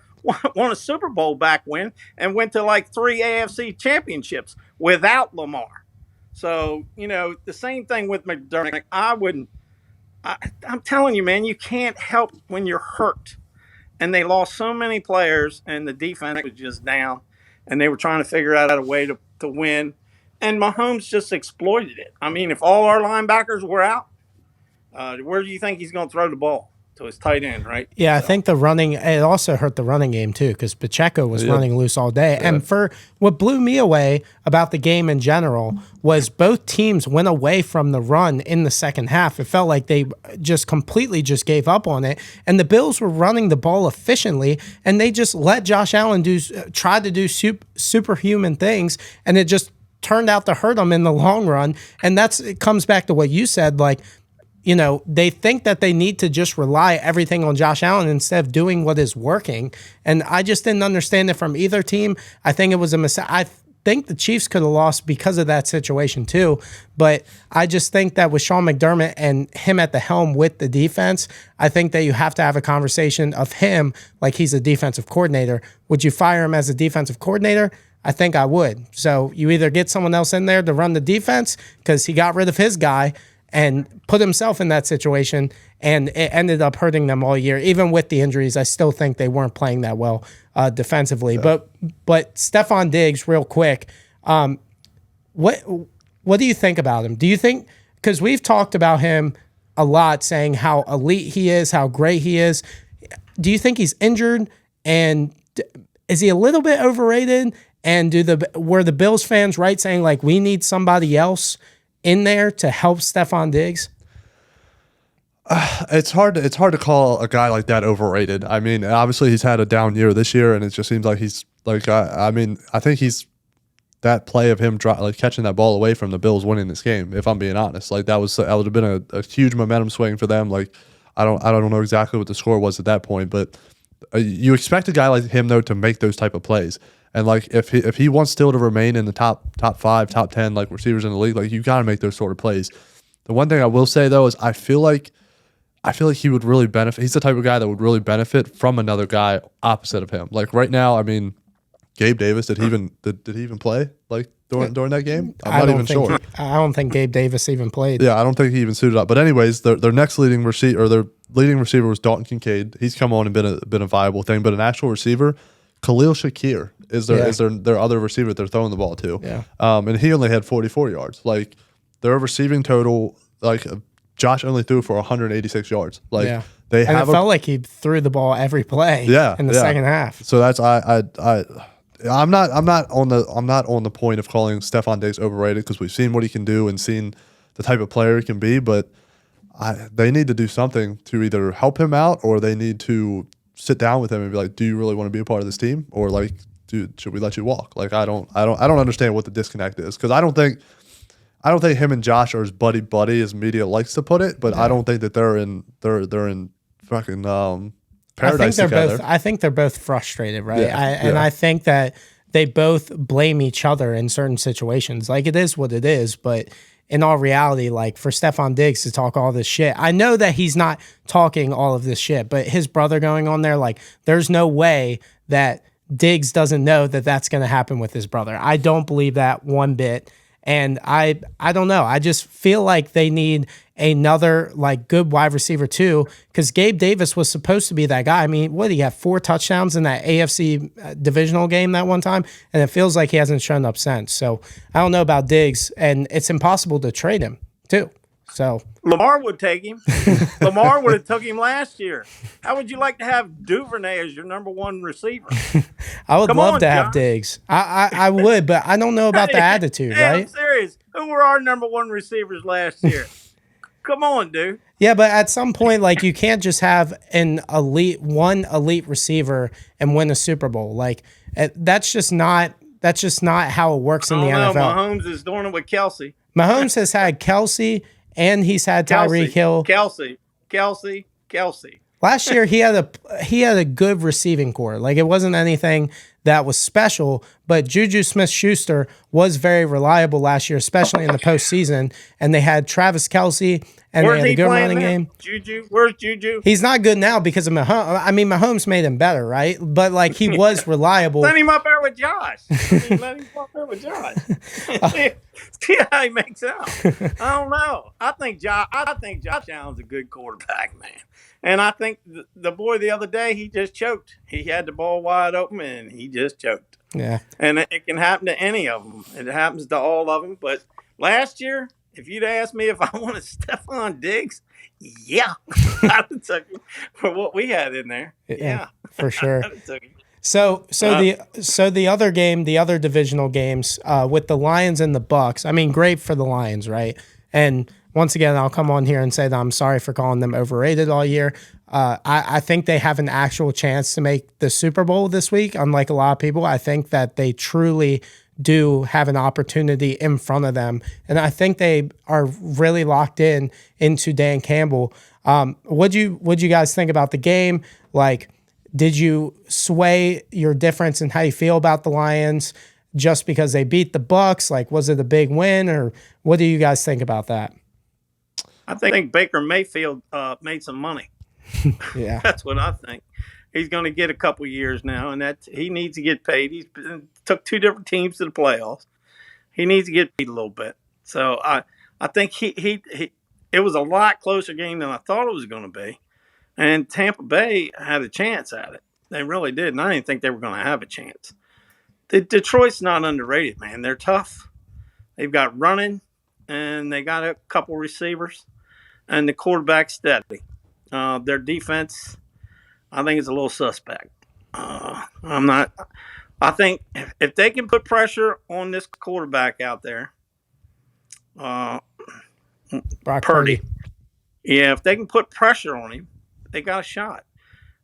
[SPEAKER 2] won a Super Bowl back when and went to like 3 AFC championships without Lamar. So, the same thing with McDermott. I'm telling you, man, you can't help when you're hurt. And they lost so many players, and the defense was just down, and they were trying to figure out a way to win. And Mahomes just exploited it. I mean, if all our linebackers were out, where do you think he's going to throw the ball? To his tight end, right?
[SPEAKER 1] Yeah, so. I think it also hurt the running game too, because Pacheco was running loose all day. Yeah. And for what blew me away about the game in general was both teams went away from the run in the second half. It felt like they just completely gave up on it. And the Bills were running the ball efficiently, and they just let Josh Allen try to do superhuman things, and it just turned out to hurt them in the long run. And it comes back to what you said, like, they think that they need to just rely everything on Josh Allen instead of doing what is working. And I just didn't understand it from either team. I think it was a mistake. I think the Chiefs could have lost because of that situation too. But I just think that with Sean McDermott and him at the helm with the defense, I think that you have to have a conversation of him like he's a defensive coordinator. Would you fire him as a defensive coordinator? I think I would. So you either get someone else in there to run the defense because he got rid of his guy and put himself in that situation, and it ended up hurting them all year. Even with the injuries, I still think they weren't playing that well defensively. Yeah. But Stephon Diggs, real quick, what do you think about him? Do you think, because we've talked about him a lot, saying how elite he is, how great he is. Do you think he's injured, and is he a little bit overrated? And were the Bills fans right saying, like, we need somebody else in there to help Stephon Diggs?
[SPEAKER 3] It's hard to call a guy like that overrated. I mean, obviously he's had a down year this year, and it just seems like he's like, I think he's that play of him catching that ball away from the Bills winning this game. If I'm being honest, like that would have been a huge momentum swing for them. Like I don't know exactly what the score was at that point, but you expect a guy like him though to make those type of plays. And like if he wants still to remain in the top 5, top 10 like receivers in the league, like you got to make those sort of plays. The one thing I will say though is I feel like he would really benefit. He's the type of guy that would really benefit from another guy opposite of him. Like right now, I mean, Gabe Davis, did he even play like during that game? I'm not even sure.
[SPEAKER 1] I don't think Gabe Davis even played.
[SPEAKER 3] Yeah, I don't think he even suited up. But anyways, their next leading receiver was Dalton Kincaid. He's come on and been a viable thing. But an actual receiver, Khalil Shakir is their other receiver that they're throwing the ball to.
[SPEAKER 1] Yeah.
[SPEAKER 3] And he only had 44 yards. Like their receiving total, like Josh only threw for 186 yards. Like it
[SPEAKER 1] felt like he threw the ball every play. In the second half.
[SPEAKER 3] So that's I'm not on the point of calling Stephon Diggs overrated because we've seen what he can do and seen the type of player he can be, but they need to do something to either help him out or they need to sit down with him and be like, do you really want to be a part of this team, or like, dude, should we let you walk? Like I don't understand what the disconnect is, because I don't think him and Josh are as buddy as media likes to put it, but I don't think that they're in fucking paradise together.
[SPEAKER 1] I think they're both frustrated, right?
[SPEAKER 3] Yeah,
[SPEAKER 1] I think that they both blame each other in certain situations. Like it is what it is, but in all reality, like for Stephon Diggs to talk all this shit, I know that he's not talking all of this shit, but his brother going on there, like there's no way that Diggs doesn't know that that's going to happen with his brother. I don't believe that one bit. And I don't know. I just feel like they need another like good wide receiver too, because Gabe Davis was supposed to be that guy. I mean, what did he have 4 touchdowns in that AFC divisional game that one time? And it feels like he hasn't shown up since. So I don't know about Diggs, and it's impossible to trade him too. So
[SPEAKER 2] Lamar would take him. Lamar would have took him last year. How would you like to have Duvernay as your number 1 receiver?
[SPEAKER 1] I would love to have Diggs. I would, but I don't know about the attitude, right?
[SPEAKER 2] I'm serious. Who were our number 1 receivers last year? Come on, dude.
[SPEAKER 1] Yeah, but at some point, like you can't just have one elite receiver and win a Super Bowl. Like that's just not That's just not how it works in the NFL.
[SPEAKER 2] Mahomes is doing it with Kelsey.
[SPEAKER 1] Mahomes has had Kelsey, and he's had Tyreek Hill.
[SPEAKER 2] Kelsey.
[SPEAKER 1] Last year he had a good receiving core. Like, it wasn't anything that was special, but Juju Smith-Schuster was very reliable last year, especially in the postseason. And they had Travis Kelce, and they had a good running game.
[SPEAKER 2] Where's Juju?
[SPEAKER 1] He's not good now because of Mahomes. I mean, Mahomes made him better, right? But like, he was reliable.
[SPEAKER 2] Let him up there with Josh. See how he makes out. I don't know. I think Josh Allen's a good quarterback, man. And I think the boy the other day, he just choked. He had the ball wide open, and he just choked.
[SPEAKER 1] Yeah.
[SPEAKER 2] And it can happen to any of them. It happens to all of them. But last year, if you'd asked me if I wanted Stephon Diggs, yeah, I would take him for what we had in there. Yeah,
[SPEAKER 1] for sure. So the other game, the other divisional games with the Lions and the Bucs. I mean, great for the Lions, right? And once again, I'll come on here and say that I'm sorry for calling them overrated all year. I think they have an actual chance to make the Super Bowl this week, unlike a lot of people. I think that they truly do have an opportunity in front of them. And I think they are really locked into Dan Campbell. What'd you guys think about the game? Like, did you sway your difference in how you feel about the Lions just because they beat the Bucs? Like, was it a big win, or what do you guys think about that?
[SPEAKER 2] I think Baker Mayfield made some money.
[SPEAKER 1] Yeah,
[SPEAKER 2] that's what I think. He's going to get a couple years now, and that he needs to get paid. He's took two different teams to the playoffs. He needs to get paid a little bit. So I think he it was a lot closer game than I thought it was going to be, and Tampa Bay had a chance at it. They really did, and I didn't think they were going to have a chance. Detroit's not underrated, man. They're tough. They've got running, and they got a couple receivers, and the quarterback's steady. Their defense, I think, is a little suspect. I think if they can put pressure on this quarterback out there, Purdy. Yeah, if they can put pressure on him, they got a shot.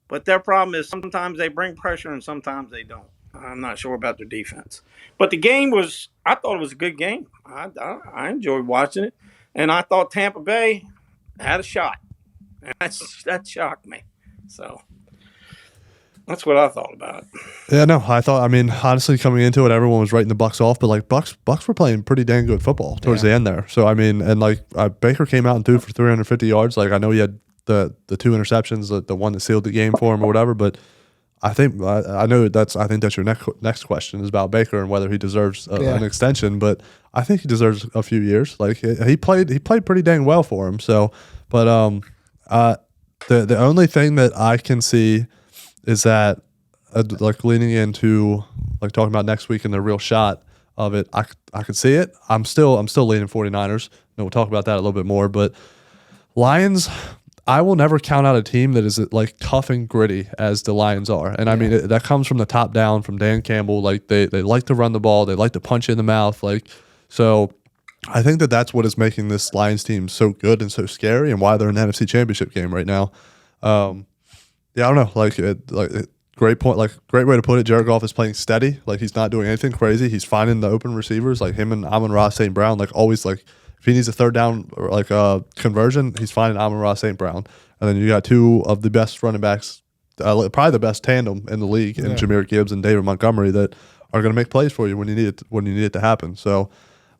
[SPEAKER 2] But their problem is sometimes they bring pressure and sometimes they don't. I'm not sure about their defense. But the game I thought it was a good game. I enjoyed watching it. And I thought Tampa Bay had a shot. And that shocked me. So that's what I thought about it.
[SPEAKER 3] Yeah, no, I mean, honestly, coming into it, everyone was writing the Bucs off, but like Bucs were playing pretty dang good football towards the end there. So I mean, and like Baker came out and threw for 350 yards. Like, I know he had the two interceptions, the one that sealed the game for him or whatever, but I think I think that's your next question is about Baker and whether he deserves an extension. But I think he deserves a few years. Like, he played pretty dang well for him. So, but the only thing that I can see is that like leaning into like talking about next week and the real shot of it, I could see it. I'm still leaning 49ers. And we'll talk about that a little bit more. But Lions, I will never count out a team that is like tough and gritty as the Lions are. And I mean, that comes from the top down, from Dan Campbell. Like, they like to run the ball. They like to punch you in the mouth. Like, so I think that's what is making this Lions team so good and so scary, and why they're in the NFC Championship game right now. I don't know. Great point. Like, great way to put it. Jared Goff is playing steady. Like, he's not doing anything crazy. He's finding the open receivers, like him and Amon-Ra St. Brown. Like, always, like, if he needs a third down or like a conversion, he's finding Amon-Ra St. Brown. And then you got two of the best running backs, probably the best tandem in the league, in Jahmyr Gibbs and David Montgomery, that are going to make plays for you when you need it to happen. So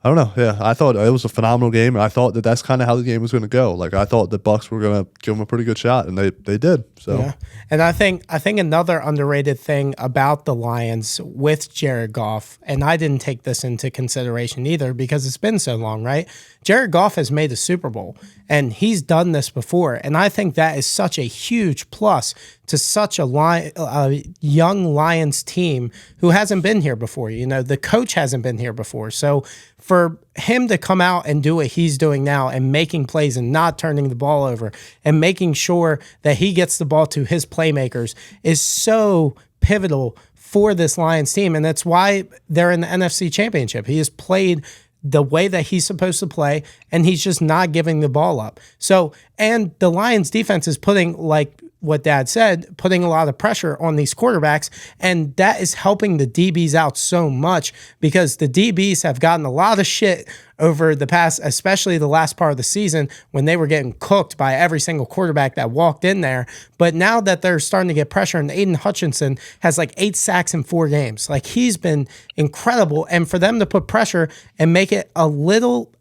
[SPEAKER 3] I don't know. Yeah, I thought it was a phenomenal game, and I thought that's kind of how the game was going to go. Like, I thought the Bucs were going to give them a pretty good shot, and they did. So,
[SPEAKER 1] yeah. And I think another underrated thing about the Lions with Jared Goff, and I didn't take this into consideration either because it's been so long, right? Jared Goff has made a Super Bowl, and he's done this before, and I think that is such a huge plus to such a young Lions team who hasn't been here before. You know, the coach hasn't been here before, so for him to come out and do what he's doing now and making plays and not turning the ball over and making sure that he gets the ball to his playmakers is so pivotal for this Lions team. And that's why they're in the NFC Championship. He has played the way that he's supposed to play, and he's just not giving the ball up. So, and the Lions defense is putting like what Dad said, putting a lot of pressure on these quarterbacks. And that is helping the DBs out so much because the DBs have gotten a lot of shit over the past, especially the last part of the season when they were getting cooked by every single quarterback that walked in there. But now that they're starting to get pressure, and Aiden Hutchinson has like 8 sacks in 4 games. Like, he's been incredible. And for them to put pressure and make it a little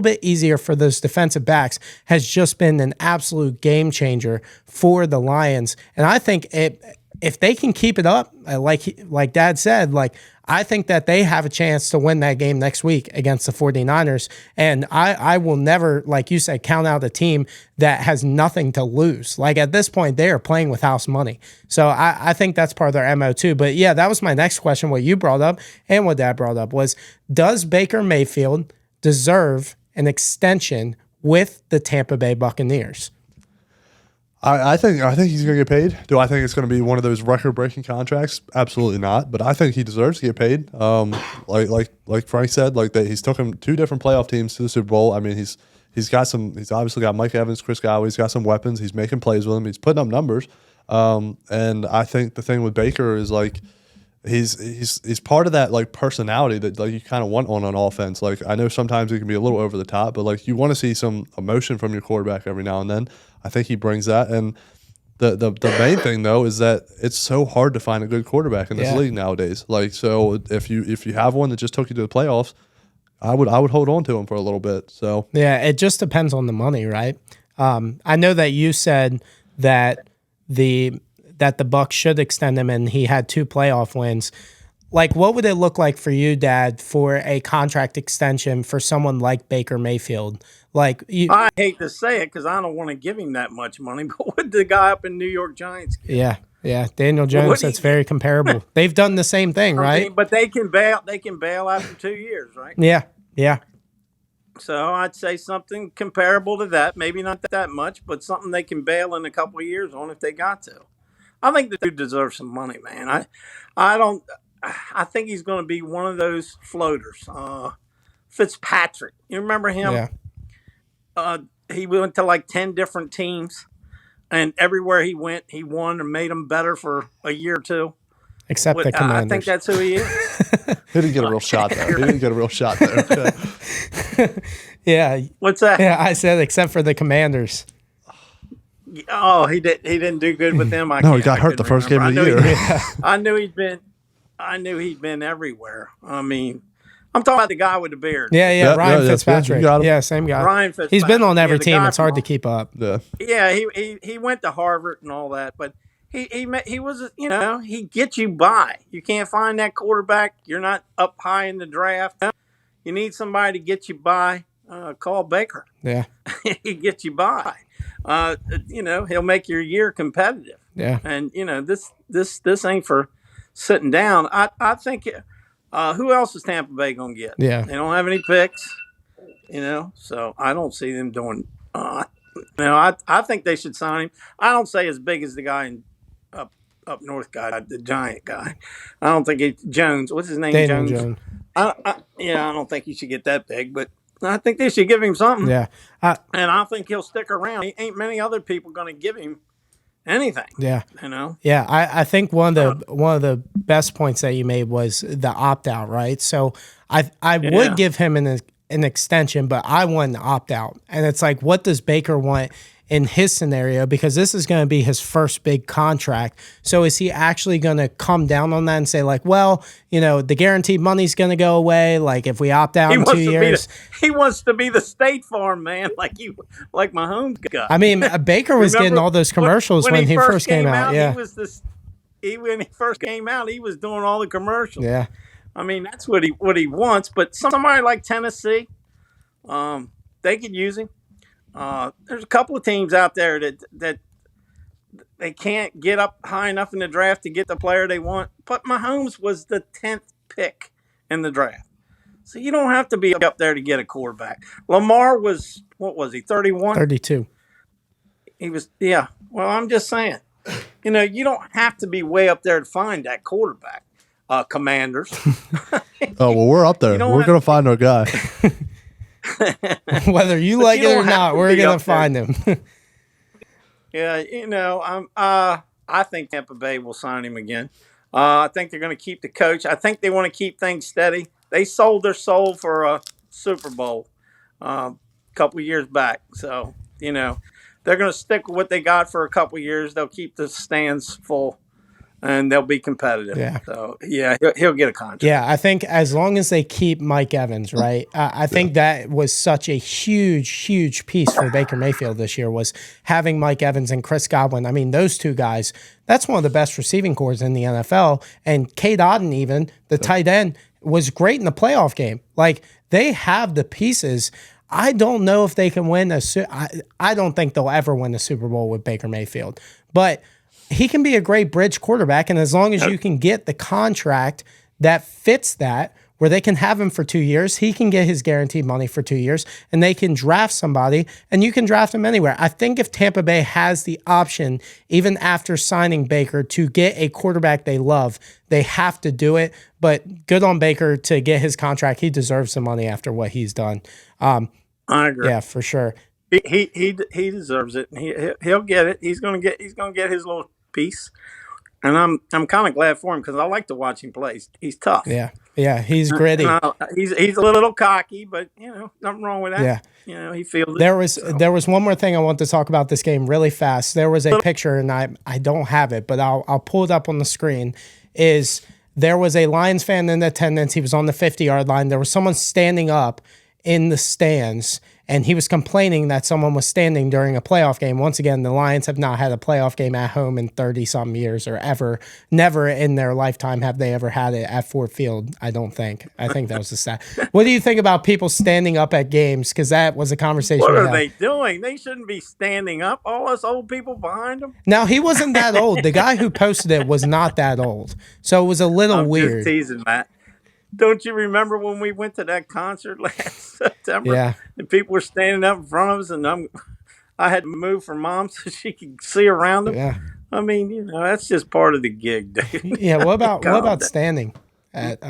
[SPEAKER 1] bit easier for those defensive backs has just been an absolute game changer for the Lions. And I think if they can keep it up, like Dad said, like, I think that they have a chance to win that game next week against the 49ers. And I will never, like you said, count out a team that has nothing to lose. Like, at this point, they are playing with house money. So I think that's part of their MO too. But yeah, that was my next question. What you brought up and what Dad brought up was, does Baker Mayfield deserve an extension with the Tampa Bay Buccaneers?
[SPEAKER 3] I think he's going to get paid. Do I think it's going to be one of those record-breaking contracts? Absolutely not. But I think he deserves to get paid. Like Frank said, he's took him 2 different playoff teams to the Super Bowl. I mean, he's obviously got Mike Evans, Chris Godwin. He's got some weapons. He's making plays with him. He's putting up numbers. And I think the thing with Baker is like, he's part of that like personality that like you kind of want on an offense. Like, I know sometimes it can be a little over the top, but like you want to see some emotion from your quarterback every now and then. I think he brings that. And the main thing though is that it's so hard to find a good quarterback in this league nowadays. Like, so if you have one that just took you to the playoffs, I would hold on to him for a little bit. So
[SPEAKER 1] yeah, it just depends on the money, right? I know that you said that the Bucs should extend him, and he had 2 playoff wins. Like, what would it look like for you, Dad, for a contract extension for someone like Baker Mayfield? Like,
[SPEAKER 2] I hate to say it because I don't want to give him that much money, but what did the guy up in New York Giants get?
[SPEAKER 1] Yeah, Daniel Jones. That's very comparable. They've done the same thing, right?
[SPEAKER 2] But they can bail. They can bail after 2 years, right?
[SPEAKER 1] Yeah.
[SPEAKER 2] So I'd say something comparable to that. Maybe not that much, but something they can bail in a couple of years on if they got to. I think the dude deserves some money, man. I think he's going to be one of those floaters. Fitzpatrick, you remember him?
[SPEAKER 1] Yeah.
[SPEAKER 2] He went to like 10 different teams, and everywhere he went, he won or made them better for a year or 2.
[SPEAKER 1] Except the Commanders.
[SPEAKER 2] I think that's who he is.
[SPEAKER 3] He didn't get a real shot there.
[SPEAKER 1] Yeah.
[SPEAKER 2] What's that?
[SPEAKER 1] Yeah, I said except for the Commanders.
[SPEAKER 2] Oh, he didn't do good with them.
[SPEAKER 3] He got hurt the first game of the year.
[SPEAKER 2] I knew he'd been everywhere. I mean, I'm talking about the guy with the beard.
[SPEAKER 1] Yeah, Ryan Fitzpatrick. Yeah, same guy.
[SPEAKER 2] Ryan Fitzpatrick.
[SPEAKER 1] He's been on every team. It's hard to keep up.
[SPEAKER 2] Yeah, he went to Harvard and all that, but he was, he gets you by. You can't find that quarterback. You're not up high in the draft. You need somebody to get you by. Call Baker.
[SPEAKER 1] Yeah,
[SPEAKER 2] he gets you by. He'll make your year competitive.
[SPEAKER 1] Yeah,
[SPEAKER 2] and this ain't for sitting down. I think. Who else is Tampa Bay gonna get?
[SPEAKER 1] Yeah,
[SPEAKER 2] they don't have any picks. So I don't see them doing. I think they should sign him. I don't say as big as the guy in up north guy, the giant guy. I don't think it's Jones. What's his name?
[SPEAKER 1] Daniel Jones.
[SPEAKER 2] I don't think he should get that big, but I think they should give him something.
[SPEAKER 1] Yeah,
[SPEAKER 2] and I think he'll stick around. He ain't many other people going to give him anything.
[SPEAKER 1] Yeah, Yeah, I think one of the best points that you made was the opt out, right? So I would give him an extension, but I want an opt out, and it's like, what does Baker want in his scenario? Because this is going to be his first big contract. So is he actually going to come down on that and say like, well, the guaranteed money's going to go away? Like if we opt out in 2 years,
[SPEAKER 2] he wants to be the State Farm man, like Mahomes got.
[SPEAKER 1] I mean, Baker was getting all those commercials when he first came out. Yeah,
[SPEAKER 2] when he first came out, he was doing all the commercials.
[SPEAKER 1] Yeah,
[SPEAKER 2] I mean that's what he wants. But somebody like Tennessee, they could use him. There's a couple of teams out there that they can't get up high enough in the draft to get the player they want. But Mahomes was the 10th pick in the draft. So you don't have to be up there to get a quarterback. Lamar was, what was he, 31?
[SPEAKER 1] 32.
[SPEAKER 2] He was, yeah. Well, I'm just saying, you don't have to be way up there to find that quarterback, Commanders.
[SPEAKER 3] Oh, well, we're up there. We're going to find our guy.
[SPEAKER 1] Whether you like it or not, we're going to find him.
[SPEAKER 2] Yeah, I think Tampa Bay will sign him again. I think they're going to keep the coach. I think they want to keep things steady. They sold their soul for a Super Bowl a couple of years back. So, they're going to stick with what they got for a couple of years. They'll keep the stands full and they'll be competitive.
[SPEAKER 1] Yeah.
[SPEAKER 2] So, yeah, he'll get a contract.
[SPEAKER 1] Yeah, I think as long as they keep Mike Evans, right? I think that was such a huge, huge piece for Baker Mayfield this year was having Mike Evans and Chris Godwin. I mean, those two guys, that's one of the best receiving corps in the NFL. And Cade Otton, even, the tight end, was great in the playoff game. Like, they have the pieces. I don't know if they can win I don't think they'll ever win a Super Bowl with Baker Mayfield. But he can be a great bridge quarterback, and as long as you can get the contract that fits that, where they can have him for 2 years, he can get his guaranteed money for 2 years, and they can draft somebody, and you can draft him anywhere. I think if Tampa Bay has the option, even after signing Baker, to get a quarterback they love, they have to do it. But good on Baker to get his contract. He deserves some money after what he's done.
[SPEAKER 2] I agree.
[SPEAKER 1] Yeah, for sure.
[SPEAKER 2] He deserves it. He'll get it. He's gonna get his little piece, and I'm kind of glad for him because I like to watch him play. He's tough.
[SPEAKER 1] Yeah, he's gritty.
[SPEAKER 2] He's a little cocky, but nothing wrong with that.
[SPEAKER 1] Yeah,
[SPEAKER 2] he feels it.
[SPEAKER 1] There was one more thing I want to talk about this game really fast. There was a picture, and I don't have it, but I'll pull it up on the screen. There was a Lions fan in attendance. He was on the 50-yard line. There was someone standing up in the stands, and he was complaining that someone was standing during a playoff game. Once again, the Lions have not had a playoff game at home in 30-some years or ever. Never in their lifetime have they ever had it at Ford Field, I don't think. I think that was the stat. What do you think about people standing up at games? Because that was a conversation
[SPEAKER 2] What
[SPEAKER 1] we
[SPEAKER 2] are
[SPEAKER 1] had.
[SPEAKER 2] they doing? They shouldn't be standing up. All us old people behind them.
[SPEAKER 1] Now, he wasn't that old. The guy who posted it was not that old. So it was a little weird.
[SPEAKER 2] Just teasing, Matt. Don't you remember when we went to that concert last September?
[SPEAKER 1] Yeah.
[SPEAKER 2] And people were standing up in front of us, and I had to move for Mom so she could see around them.
[SPEAKER 1] Yeah.
[SPEAKER 2] I mean, that's just part of the gig, dude.
[SPEAKER 1] Yeah. What about standing at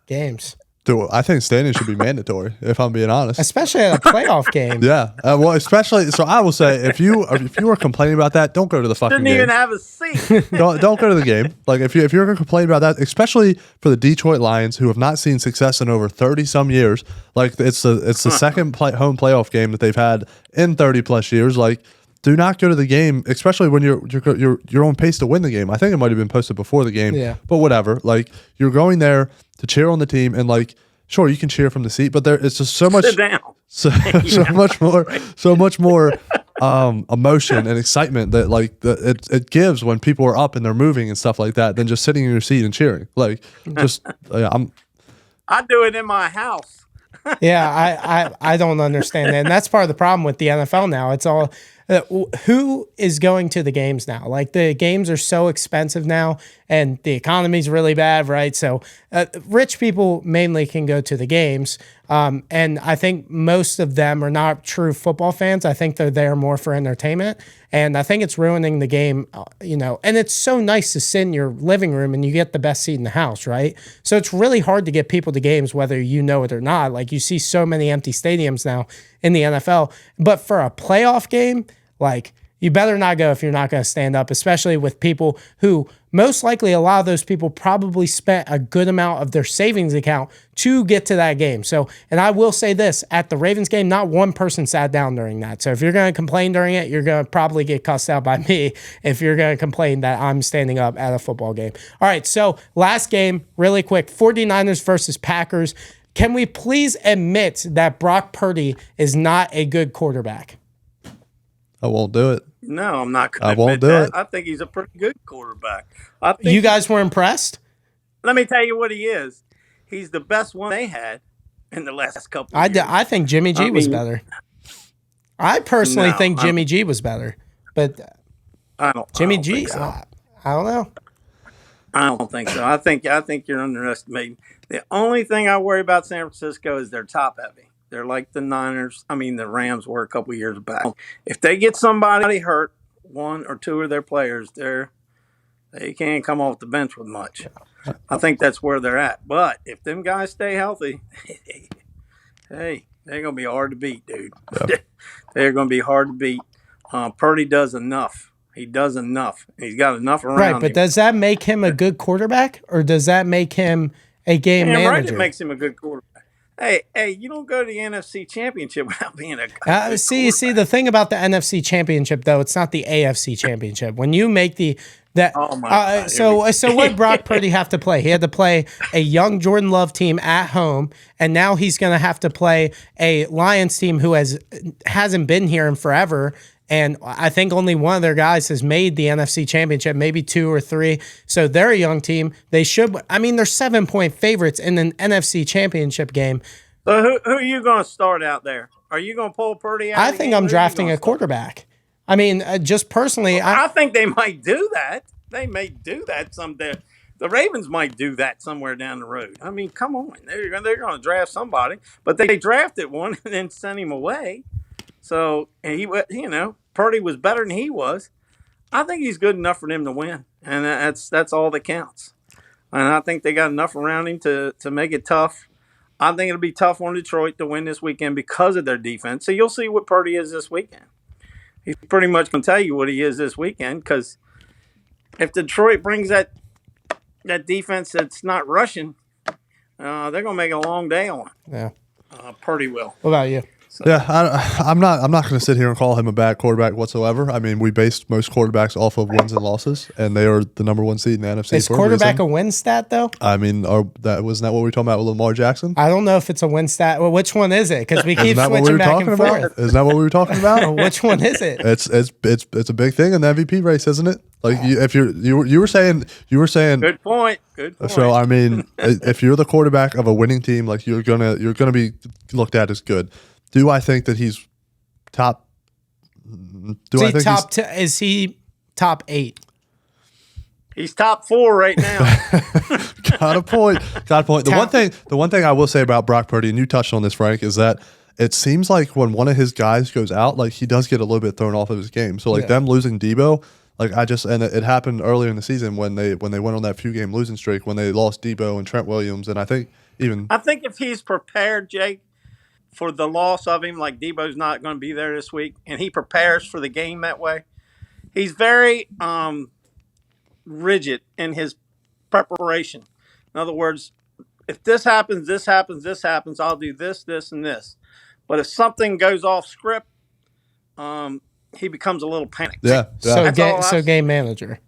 [SPEAKER 1] games?
[SPEAKER 3] Dude, I think standing should be mandatory, if I'm being honest.
[SPEAKER 1] Especially at a playoff game.
[SPEAKER 3] Yeah. Well, especially, so I will say, if you are complaining about that, don't go to the fucking
[SPEAKER 2] Didn't
[SPEAKER 3] game.
[SPEAKER 2] even have a seat.
[SPEAKER 3] Don't go to the game. Like, if you're going to complain about that, especially for the Detroit Lions, who have not seen success in over 30-some years. Like, it's the second home playoff game that they've had in 30-plus years. Like, do not go to the game, especially when you're on pace to win the game. I think it might have been posted before the game, but whatever. Like, you're going there to cheer on the team, and like, sure, you can cheer from the seat, but it's just so much,
[SPEAKER 2] Sit down.
[SPEAKER 3] so much more emotion and excitement that it gives when people are up and they're moving and stuff like that than just sitting in your seat and cheering. Like, just
[SPEAKER 2] I do it in my house.
[SPEAKER 1] Yeah, I don't understand that. And that's part of the problem with the NFL now. It's all who is going to the games now? Like, the games are so expensive now, and the economy's really bad, right? So rich people mainly can go to the games. And I think most of them are not true football fans. I think they're there more for entertainment. And I think it's ruining the game, and it's so nice to sit in your living room and you get the best seat in the house, right? So it's really hard to get people to games, whether you know it or not. Like, you see so many empty stadiums now in the NFL. But for a playoff game, like, you better not go if you're not going to stand up, especially with people who most likely, a lot of those people probably spent a good amount of their savings account to get to that game. So, and I will say this, at the Ravens game, not one person sat down during that. So if you're going to complain during it, you're going to probably get cussed out by me if you're going to complain that I'm standing up at a football game. All right, so last game, really quick, 49ers versus Packers. Can we please admit that Brock Purdy is not a good quarterback?
[SPEAKER 3] I won't do it.
[SPEAKER 2] No, I'm not going to
[SPEAKER 3] I won't
[SPEAKER 2] admit
[SPEAKER 3] do
[SPEAKER 2] that.
[SPEAKER 3] it.
[SPEAKER 2] I think he's a pretty good quarterback. I think
[SPEAKER 1] You guys were impressed?
[SPEAKER 2] Let me tell you what he is. He's the best one they had in the last couple of years.
[SPEAKER 1] I think Jimmy G was better. I personally think Jimmy G was better, but I don't think so. I don't know.
[SPEAKER 2] I don't think so. I think you're underestimating. The only thing I worry about San Francisco is they're top heavy. They're like the the Rams were a couple years back. If they get somebody hurt, one or two of their players, they can't come off the bench with much. I think that's where they're at. But if them guys stay healthy, hey, they're going to be hard to beat, dude. Yeah. They're going to be hard to beat. Purdy does enough He does enough. He's got enough around
[SPEAKER 1] Right, but
[SPEAKER 2] him.
[SPEAKER 1] does that make him a good quarterback, or does that make him a game
[SPEAKER 2] Damn
[SPEAKER 1] manager?
[SPEAKER 2] right, it makes him a good quarterback. Hey, you don't go to the NFC Championship without being a good
[SPEAKER 1] see, the thing about the NFC Championship, though, it's not the AFC Championship. When you make
[SPEAKER 2] Oh my God,
[SPEAKER 1] so what did Brock Purdy have to play? He had to play a young Jordan Love team at home, and now he's going to have to play a Lions team who hasn't been here in forever. And I think only one of their guys has made the NFC Championship, maybe 2 or 3. So they're a young team. They should. I mean, they're 7-point favorites in an NFC Championship game.
[SPEAKER 2] So who are you going to start out there? Are you going to pull Purdy out?
[SPEAKER 1] I think I'm drafting a quarterback. I mean, just personally,
[SPEAKER 2] I think they might do that. They may do that someday. The Ravens might do that somewhere down the road. I mean, come on. They're going to draft somebody. But they drafted one and then sent him away. So, Purdy was better than he was. I think he's good enough for them to win. And that's all that counts. And I think they got enough around him to make it tough. I think it'll be tough on Detroit to win this weekend because of their defense. So you'll see what Purdy is this weekend. He's pretty much going to tell you what he is this weekend, because if Detroit brings that defense that's not rushing, they're going to make it a long day on it.
[SPEAKER 1] Yeah.
[SPEAKER 2] Purdy will.
[SPEAKER 1] What about you?
[SPEAKER 3] So. Yeah, I'm not going to sit here and call him a bad quarterback whatsoever. I mean, we based most quarterbacks off of wins and losses, and they are the number 1 seed in the NFC.
[SPEAKER 1] Is quarterback a win stat, though?
[SPEAKER 3] I mean, wasn't that what we were talking about with Lamar Jackson?
[SPEAKER 1] I don't know if it's a win stat. Well, which one is it? Because we keep switching back and forth.
[SPEAKER 3] Isn't that what we were talking about?
[SPEAKER 1] Which one is it?
[SPEAKER 3] It's a big thing in the MVP race, isn't it? Like you were saying.
[SPEAKER 2] Good point.
[SPEAKER 3] So I mean, if you're the quarterback of a winning team, like you're gonna be looked at as good. Do I think that he's top?
[SPEAKER 1] Is he top 8?
[SPEAKER 2] He's top 4 right now.
[SPEAKER 3] Got a point. The one thing I will say about Brock Purdy, and you touched on this, Frank, is that it seems like when one of his guys goes out, like he does get a little bit thrown off of his game. So like them losing Debo, like and it happened earlier in the season when they went on that few game losing streak when they lost Debo and Trent Williams, and I think
[SPEAKER 2] if he's prepared, Jake, for the loss of him, like Debo's not going to be there this week, and he prepares for the game that way. He's very rigid in his preparation. In other words, if this happens, I'll do this, this, and this. But if something goes off script, he becomes a little panicked.
[SPEAKER 3] Yeah.
[SPEAKER 1] So game manager,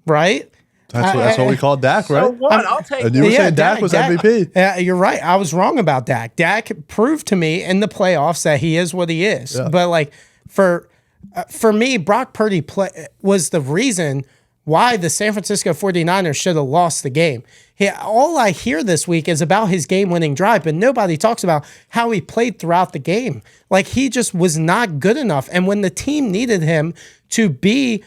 [SPEAKER 1] right?
[SPEAKER 3] That's what we called Dak, right?
[SPEAKER 2] So what? I'll take.
[SPEAKER 3] And you were saying Dak was MVP.
[SPEAKER 1] Yeah, you're right. I was wrong about Dak. Dak proved to me in the playoffs that he is what he is. Yeah. But like for me, Brock Purdy was the reason why the San Francisco 49ers should have lost the game. All I hear this week is about his game-winning drive, but nobody talks about how he played throughout the game. Like, he just was not good enough. And when the team needed him to be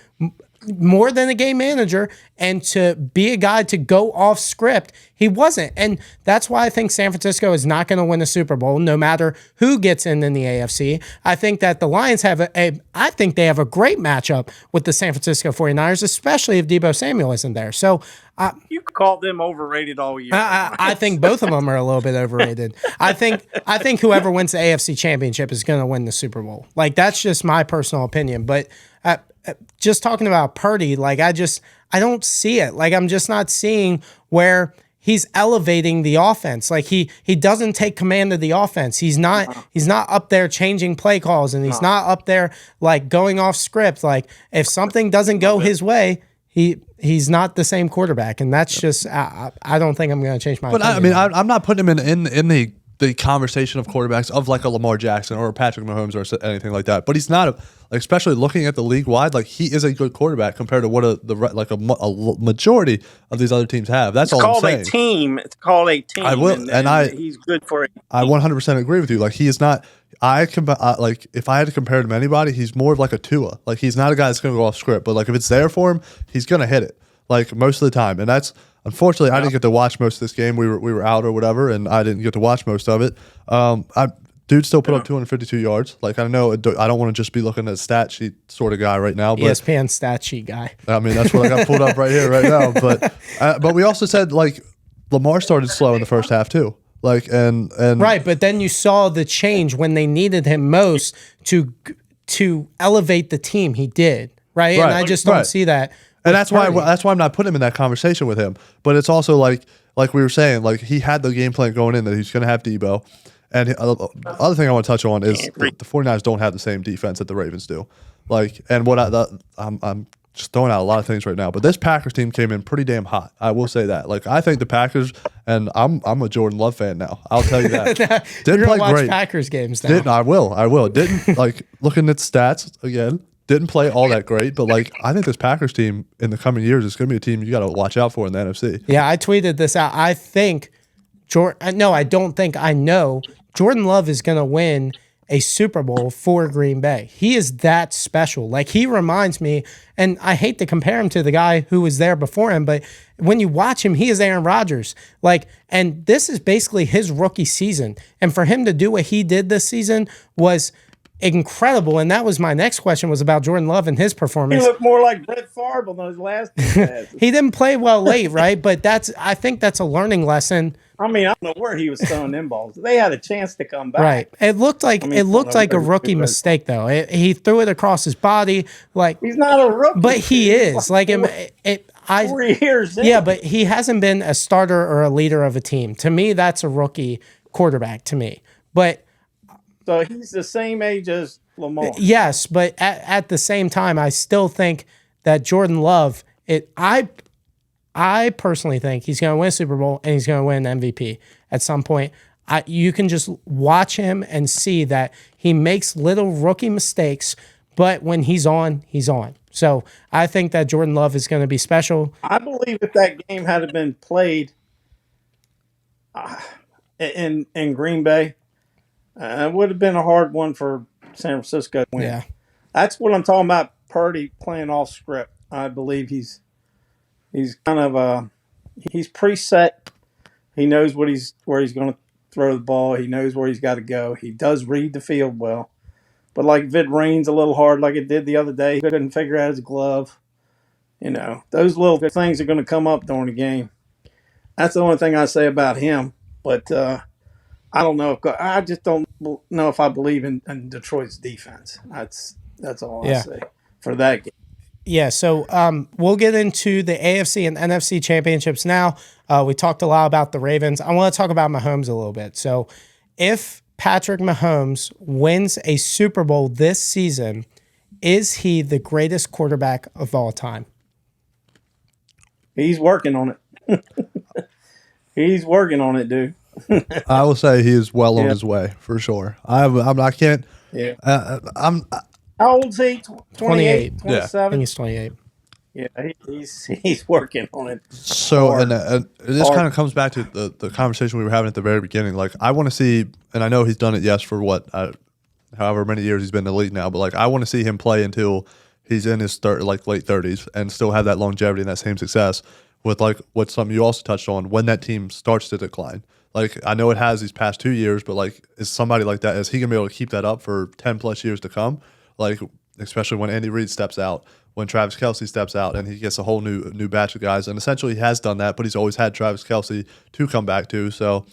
[SPEAKER 1] more than a game manager and to be a guy to go off script, he wasn't. And that's why I think San Francisco is not going to win the Super Bowl, no matter who gets in the AFC. I think that the Lions have I think they have a great matchup with the San Francisco 49ers, especially if Deebo Samuel isn't there. So
[SPEAKER 2] you called them overrated all year.
[SPEAKER 1] I think both of them are a little bit overrated. I think whoever wins the AFC Championship is going to win the Super Bowl. Like, that's just my personal opinion. But just talking about Purdy, like, I don't see it. Like, I'm just not seeing where he's elevating the offense. Like, he doesn't take command of the offense. He's not up there changing play calls, and he's not up there like going off script. Like, if something doesn't go his way, he's not the same quarterback, and that's just I don't think I'm going to change my opinion.
[SPEAKER 3] I mean, I'm not putting him in the conversation of quarterbacks of like a Lamar Jackson or a Patrick Mahomes or anything like that. But he's not, especially looking at the league wide, like he is a good quarterback compared to what a majority of these other teams have. That's all I'm saying.
[SPEAKER 2] It's called a team.
[SPEAKER 3] I will, and
[SPEAKER 2] he's good for it.
[SPEAKER 3] I 100% agree with you. Like, he is not. Like, if I had to compare him to anybody, he's more of like a Tua. Like, he's not a guy that's going to go off script, but like if it's there for him, he's going to hit it like most of the time. And that's, unfortunately, I didn't get to watch most of this game. We were out or whatever, and I didn't get to watch most of it. Dude still put up 252 yards. Like, I know I don't want to just be looking at a stat sheet sort of guy right now. But
[SPEAKER 1] ESPN stat sheet guy.
[SPEAKER 3] I mean, that's what I got pulled up right here, right now. But we also said, like, Lamar started slow in the first half too. Like, and
[SPEAKER 1] right, but then you saw the change when they needed him most to elevate the team. He did. right? And I just don't see that.
[SPEAKER 3] And that's why I'm not putting him in that conversation with him. But it's also like we were saying, like he had the game plan going in that he's going to have Debo. And the other thing I want to touch on is the 49ers don't have the same defense that the Ravens do. Like, and what I'm just throwing out a lot of things right now, but this Packers team came in pretty damn hot. I will say that. Like, I think the Packers, and I'm a Jordan Love fan now. I'll tell you that.
[SPEAKER 1] Didn't play watch great. Packers games now.
[SPEAKER 3] I will. Didn't like looking at stats again. Didn't play all that great, but like I think this Packers team in the coming years is going to be a team you got to watch out for in the NFC.
[SPEAKER 1] Yeah, I tweeted this out. I think I don't think I know Jordan Love is going to win a Super Bowl for Green Bay. He is that special. Like, he reminds me, and I hate to compare him to the guy who was there before him, but when you watch him, he is Aaron Rodgers. Like, and this is basically his rookie season. And for him to do what he did this season was incredible. And that was my next question, was about Jordan Love and his performance.
[SPEAKER 2] He looked more like Brett Favre on those last two passes.
[SPEAKER 1] He didn't play well late, right? But I think that's a learning lesson.
[SPEAKER 2] I mean, I don't know where he was throwing them balls. They had a chance to come back.
[SPEAKER 1] Right. It looked like a rookie mistake, though. He threw it across his body. Like,
[SPEAKER 2] he's not a rookie,
[SPEAKER 1] but he is. Like
[SPEAKER 2] 4 years in.
[SPEAKER 1] Yeah, but he hasn't been a starter or a leader of a team. To me, that's a rookie quarterback. To me, but
[SPEAKER 2] so he's the same age as Lamar.
[SPEAKER 1] Yes, but at the same time, I still think that Jordan Love. I personally think he's going to win a Super Bowl and he's going to win an MVP at some point. You can just watch him and see that he makes little rookie mistakes, but when he's on, he's on. So I think that Jordan Love is going to be special.
[SPEAKER 2] I believe if that game had been played in Green Bay, it would have been a hard one for San Francisco to win.
[SPEAKER 1] Yeah.
[SPEAKER 2] That's what I'm talking about, Purdy playing off script. I believe he's kind of he's preset. He knows where he's going to throw the ball. He knows where he's got to go. He does read the field well. But like if it rains a little hard like it did the other day, he couldn't figure out his glove. You know, those little things are going to come up during the game. That's the only thing I say about him. But I don't know. I just don't know if I believe in Detroit's defense. That's all I say for that game.
[SPEAKER 1] Yeah, so we'll get into the AFC and NFC championships now. We talked a lot about the Ravens. I want to talk about Mahomes a little bit. So if Patrick Mahomes wins a Super Bowl this season, is he the greatest quarterback of all time?
[SPEAKER 2] He's working on it. He's working on it, dude.
[SPEAKER 3] I will say he is well on his way for sure. I can't.
[SPEAKER 2] Yeah. How old is he? 28, 27?
[SPEAKER 1] Yeah, I think he's 28.
[SPEAKER 2] Yeah, he's working on it.
[SPEAKER 3] So, and this kind of comes back to the conversation we were having at the very beginning. Like, I want to see, and I know he's done it, yes, for however many years he's been in the league now, but like, I want to see him play until he's in his late 30s and still have that longevity and that same success with like what something you also touched on, when that team starts to decline. Like, I know it has these past 2 years, but like, is somebody like that, is he going to be able to keep that up for 10 plus years to come? Like, especially when Andy Reid steps out, when Travis Kelce steps out, and he gets a whole new batch of guys. And essentially, he has done that, but he's always had Travis Kelce to come back to. So,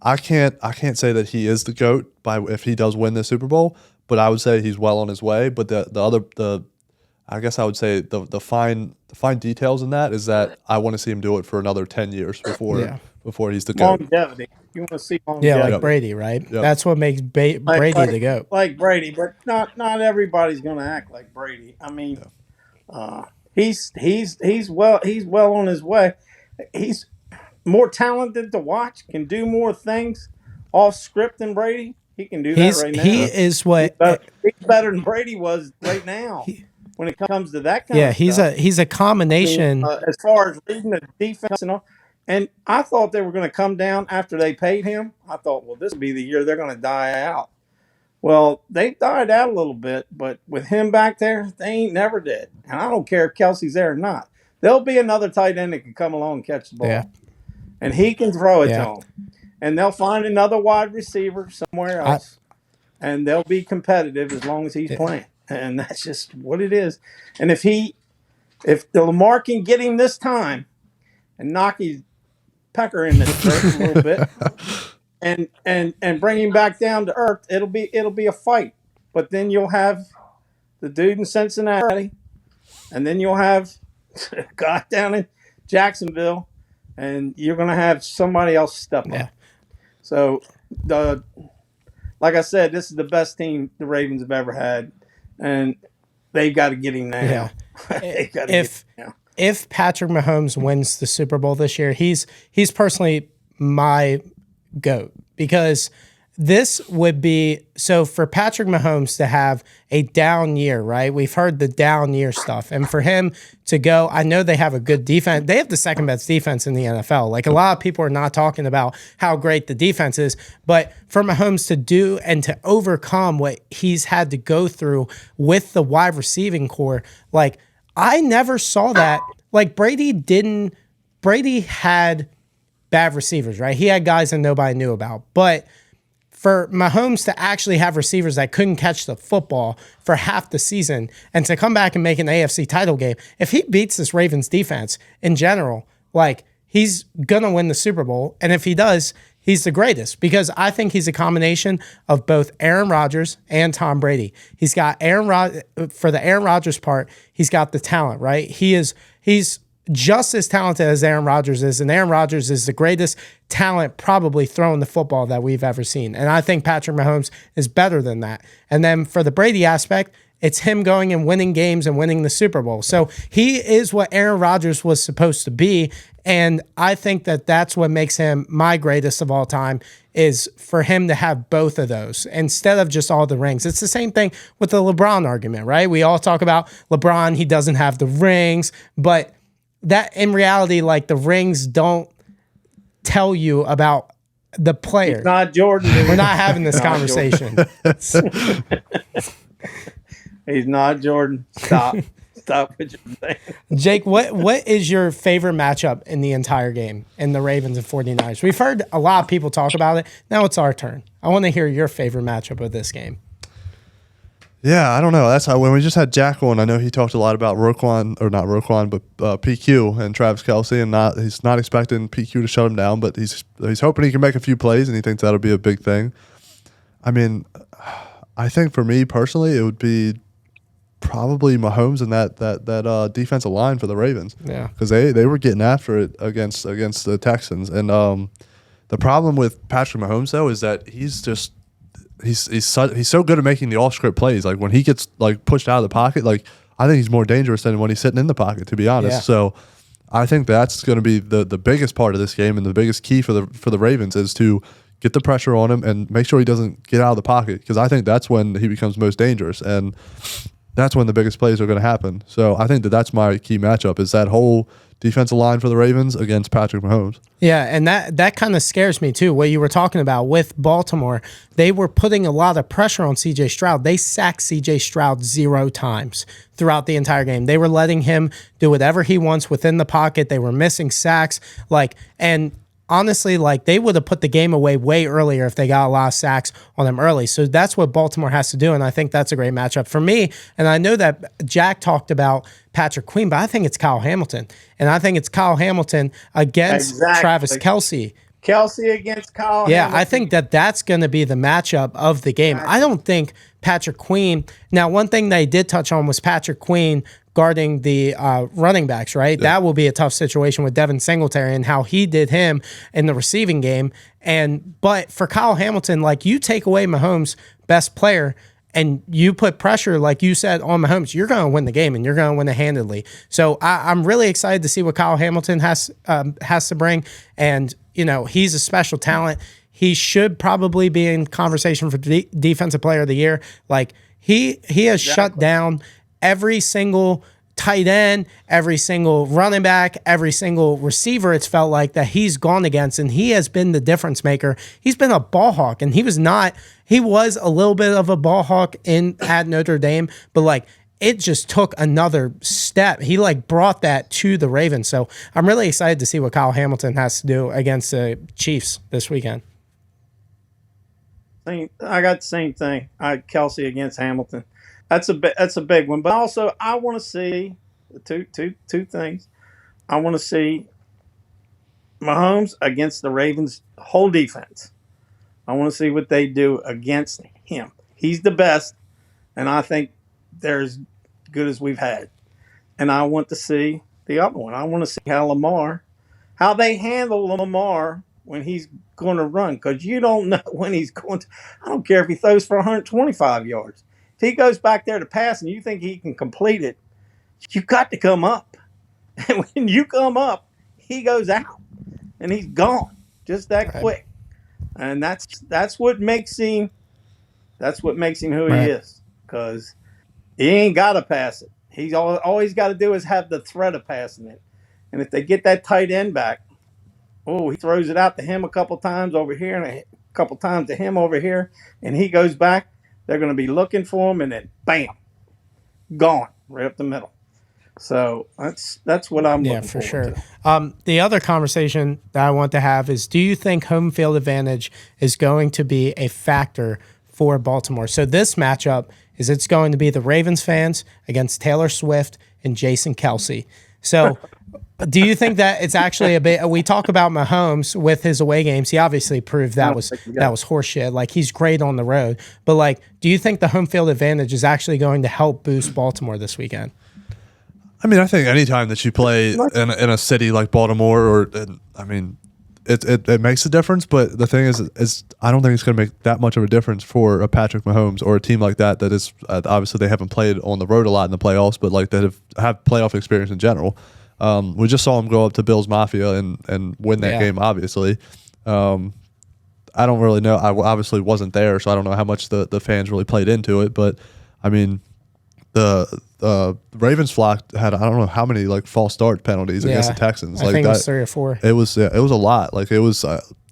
[SPEAKER 3] I can't say that he is the GOAT if he does win the Super Bowl, but I would say he's well on his way. But I guess I would say the fine details in that is that I want to see him do it for another 10 years before he's the GOAT.
[SPEAKER 2] Longevity. You want to see longevity.
[SPEAKER 1] Yeah, like Brady, right? Yep. That's what makes Brady the GOAT.
[SPEAKER 2] Like Brady, but not everybody's going to act like Brady. I mean, he's well on his way. He's more talented to watch, can do more things off script than Brady. He can do that right now.
[SPEAKER 1] He is what
[SPEAKER 2] he's better than Brady was right now. When it comes to that kind of stuff.
[SPEAKER 1] He's a combination.
[SPEAKER 2] I mean, as far as reading the defense and all. And I thought they were going to come down after they paid him. I thought, well, this will be the year they're going to die out. Well, they died out a little bit, but with him back there, they ain't never dead. And I don't care if Kelsey's there or not. There'll be another tight end that can come along and catch the ball. Yeah. And he can throw it to him. And they'll find another wide receiver somewhere else. And they'll be competitive as long as he's playing. And that's just what it is. And if the Lamar can get him this time and knock his pecker in the throat a little bit and bring him back down to earth, it'll be a fight. But then you'll have the dude in Cincinnati and then you'll have a guy down in Jacksonville, and you're going to have somebody else step up. So, like I said, this is the best team the Ravens have ever had, and they've got to get him now.
[SPEAKER 1] Yeah. If Patrick Mahomes wins the Super Bowl this year, he's personally my GOAT, because this would be, so for Patrick Mahomes to have a down year, right? We've heard the down year stuff. And for him to go, I know they have a good defense. They have the second best defense in the NFL. Like, a lot of people are not talking about how great the defense is, but for Mahomes to do and to overcome what he's had to go through with the wide receiving core, like, I never saw that. Like, Brady had bad receivers, right? He had guys that nobody knew about, but for Mahomes to actually have receivers that couldn't catch the football for half the season and to come back and make an AFC title game, if he beats this Ravens defense in general, like, he's going to win the Super Bowl. And if he does, he's the greatest, because I think he's a combination of both Aaron Rodgers and Tom Brady. He's got for the Aaron Rodgers part, he's got the talent, right? He's just as talented as Aaron Rodgers is, and Aaron Rodgers is the greatest talent probably throwing the football that we've ever seen. And I think Patrick Mahomes is better than that. And then for the Brady aspect, it's him going and winning games and winning the Super Bowl. So he is what Aaron Rodgers was supposed to be, and I think that that's what makes him my greatest of all time, is for him to have both of those instead of just all the rings. It's the same thing with the LeBron argument, right? We all talk about LeBron, he doesn't have the rings, but that in reality, like, the rings don't tell you about the player.
[SPEAKER 2] He's not Jordan.
[SPEAKER 1] We're not having this conversation.
[SPEAKER 2] He's not Jordan. Stop what you're saying.
[SPEAKER 1] Jake, what is your favorite matchup in the entire game in the Ravens and 49ers? We've heard a lot of people talk about it. Now it's our turn. I want to hear your favorite matchup of this game.
[SPEAKER 3] Yeah, I don't know. That's how, when we just had Jack on, I know he talked a lot about Roquan, or not Roquan, but PQ and Travis Kelce, and he's not expecting PQ to shut him down, but he's hoping he can make a few plays, and he thinks that'll be a big thing. I mean, I think for me personally, it would be probably Mahomes and that defensive line for the Ravens.
[SPEAKER 1] Yeah,
[SPEAKER 3] because they were getting after it against the Texans, and the problem with Patrick Mahomes though is that he's so good at making the off script plays. Like, when he gets like pushed out of the pocket, like, I think he's more dangerous than when he's sitting in the pocket, to be honest.
[SPEAKER 1] Yeah.
[SPEAKER 3] So I think that's going to be the biggest part of this game, and the biggest key for the Ravens is to get the pressure on him and make sure he doesn't get out of the pocket, because I think that's when he becomes most dangerous, and that's when the biggest plays are going to happen. So I think that's my key matchup, is that whole defensive line for the Ravens against Patrick Mahomes.
[SPEAKER 1] Yeah, and that kind of scares me too. What you were talking about with Baltimore, they were putting a lot of pressure on C.J. Stroud. They sacked C.J. Stroud 0 times throughout the entire game. They were letting him do whatever he wants within the pocket. They were missing sacks, and honestly, like, they would have put the game away way earlier if they got a lot of sacks on them early. So that's what Baltimore has to do, and I think that's a great matchup for me. And I know that Jack talked about Patrick Queen, but I think it's Kyle Hamilton. And I think it's Kyle Hamilton against Travis Kelce.
[SPEAKER 2] Kelce against Kyle
[SPEAKER 1] Yeah,
[SPEAKER 2] Hamilton.
[SPEAKER 1] I think that's going to be the matchup of the game. I don't think Patrick Queen. Now, one thing they did touch on was Patrick Queen guarding the running backs, right? Yeah. That will be a tough situation with Devin Singletary and how he did him in the receiving game. But for Kyle Hamilton, like, you take away Mahomes' best player and you put pressure, like you said, on Mahomes, you're going to win the game, and you're going to win it handedly. So I'm really excited to see what Kyle Hamilton has to bring. And, he's a special talent. He should probably be in conversation for Defensive Player of the Year. Like, he has shut down every single tight end, every single running back, every single receiver, it's felt like, that he's gone against, and he has been the difference maker. He's been a ball hawk, and he was a little bit of a ball hawk at Notre Dame, but like, it just took another step. He brought that to the Ravens. So I'm really excited to see what Kyle Hamilton has to do against the Chiefs this weekend.
[SPEAKER 2] I got the same thing. Kelce against Hamilton. That's a big one. But also, I want to see two things. I want to see Mahomes against the Ravens' whole defense. I want to see what they do against him. He's the best, and I think they're as good as we've had. and I want to see the other one. I want to see how they handle Lamar when he's going to run, because you don't know when he's going to. I don't care if he throws for 125 yards. If he goes back there to pass and you think he can complete it, you've got to come up. And when you come up, he goes out and he's gone just that quick. And that's what makes him who he is, because he ain't got to pass it. He's all he's got to do is have the threat of passing it. And if they get that tight end back, he throws it out to him a couple times over here and a couple times to him over here, and he goes back, they're going to be looking for him, and then bam, gone right up the middle. So that's what I'm looking for.
[SPEAKER 1] Yeah, for sure. The other conversation that I want to have is, do you think home field advantage is going to be a factor for Baltimore? So this matchup it's going to be the Ravens fans against Taylor Swift and Jason Kelce. So do you think that it's actually a bit? We talk about Mahomes with his away games. He obviously proved that was horseshit. Like, he's great on the road, but like, do you think the home field advantage is actually going to help boost Baltimore this weekend?
[SPEAKER 3] I mean, I think anytime that you play in a city like Baltimore, it makes a difference. But the thing is I don't think it's going to make that much of a difference for a Patrick Mahomes or a team like that is obviously they haven't played on the road a lot in the playoffs, but like that have playoff experience in general. We just saw him go up to Bills Mafia and win that game. Obviously, I don't really know. I obviously wasn't there, so I don't know how much the fans really played into it. But I mean, the Ravens flock had, I don't know how many like false start penalties against the Texans.
[SPEAKER 1] I think it was 3 or 4.
[SPEAKER 3] It was a lot. Like, it was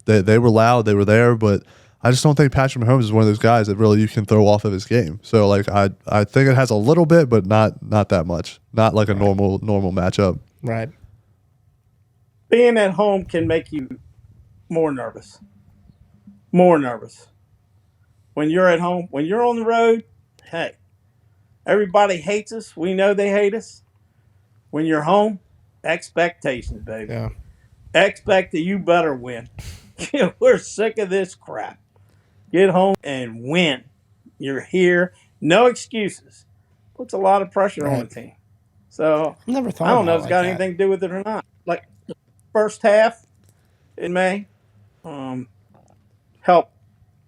[SPEAKER 3] they were loud, they were there, but I just don't think Patrick Mahomes is one of those guys that really you can throw off of his game. So like I think it has a little bit, but not that much. Not like a normal matchup.
[SPEAKER 1] Right.
[SPEAKER 2] Being at home can make you more nervous. More nervous. When you're at home, when you're on the road, hey, everybody hates us. We know they hate us. When you're home, expectations, baby.
[SPEAKER 1] Yeah.
[SPEAKER 2] Expect that you better win. We're sick of this crap. Get home and win. You're here. No excuses. Puts a lot of pressure on the team. So I don't know if it's got anything to do with it or not. Like, the first half, it may help.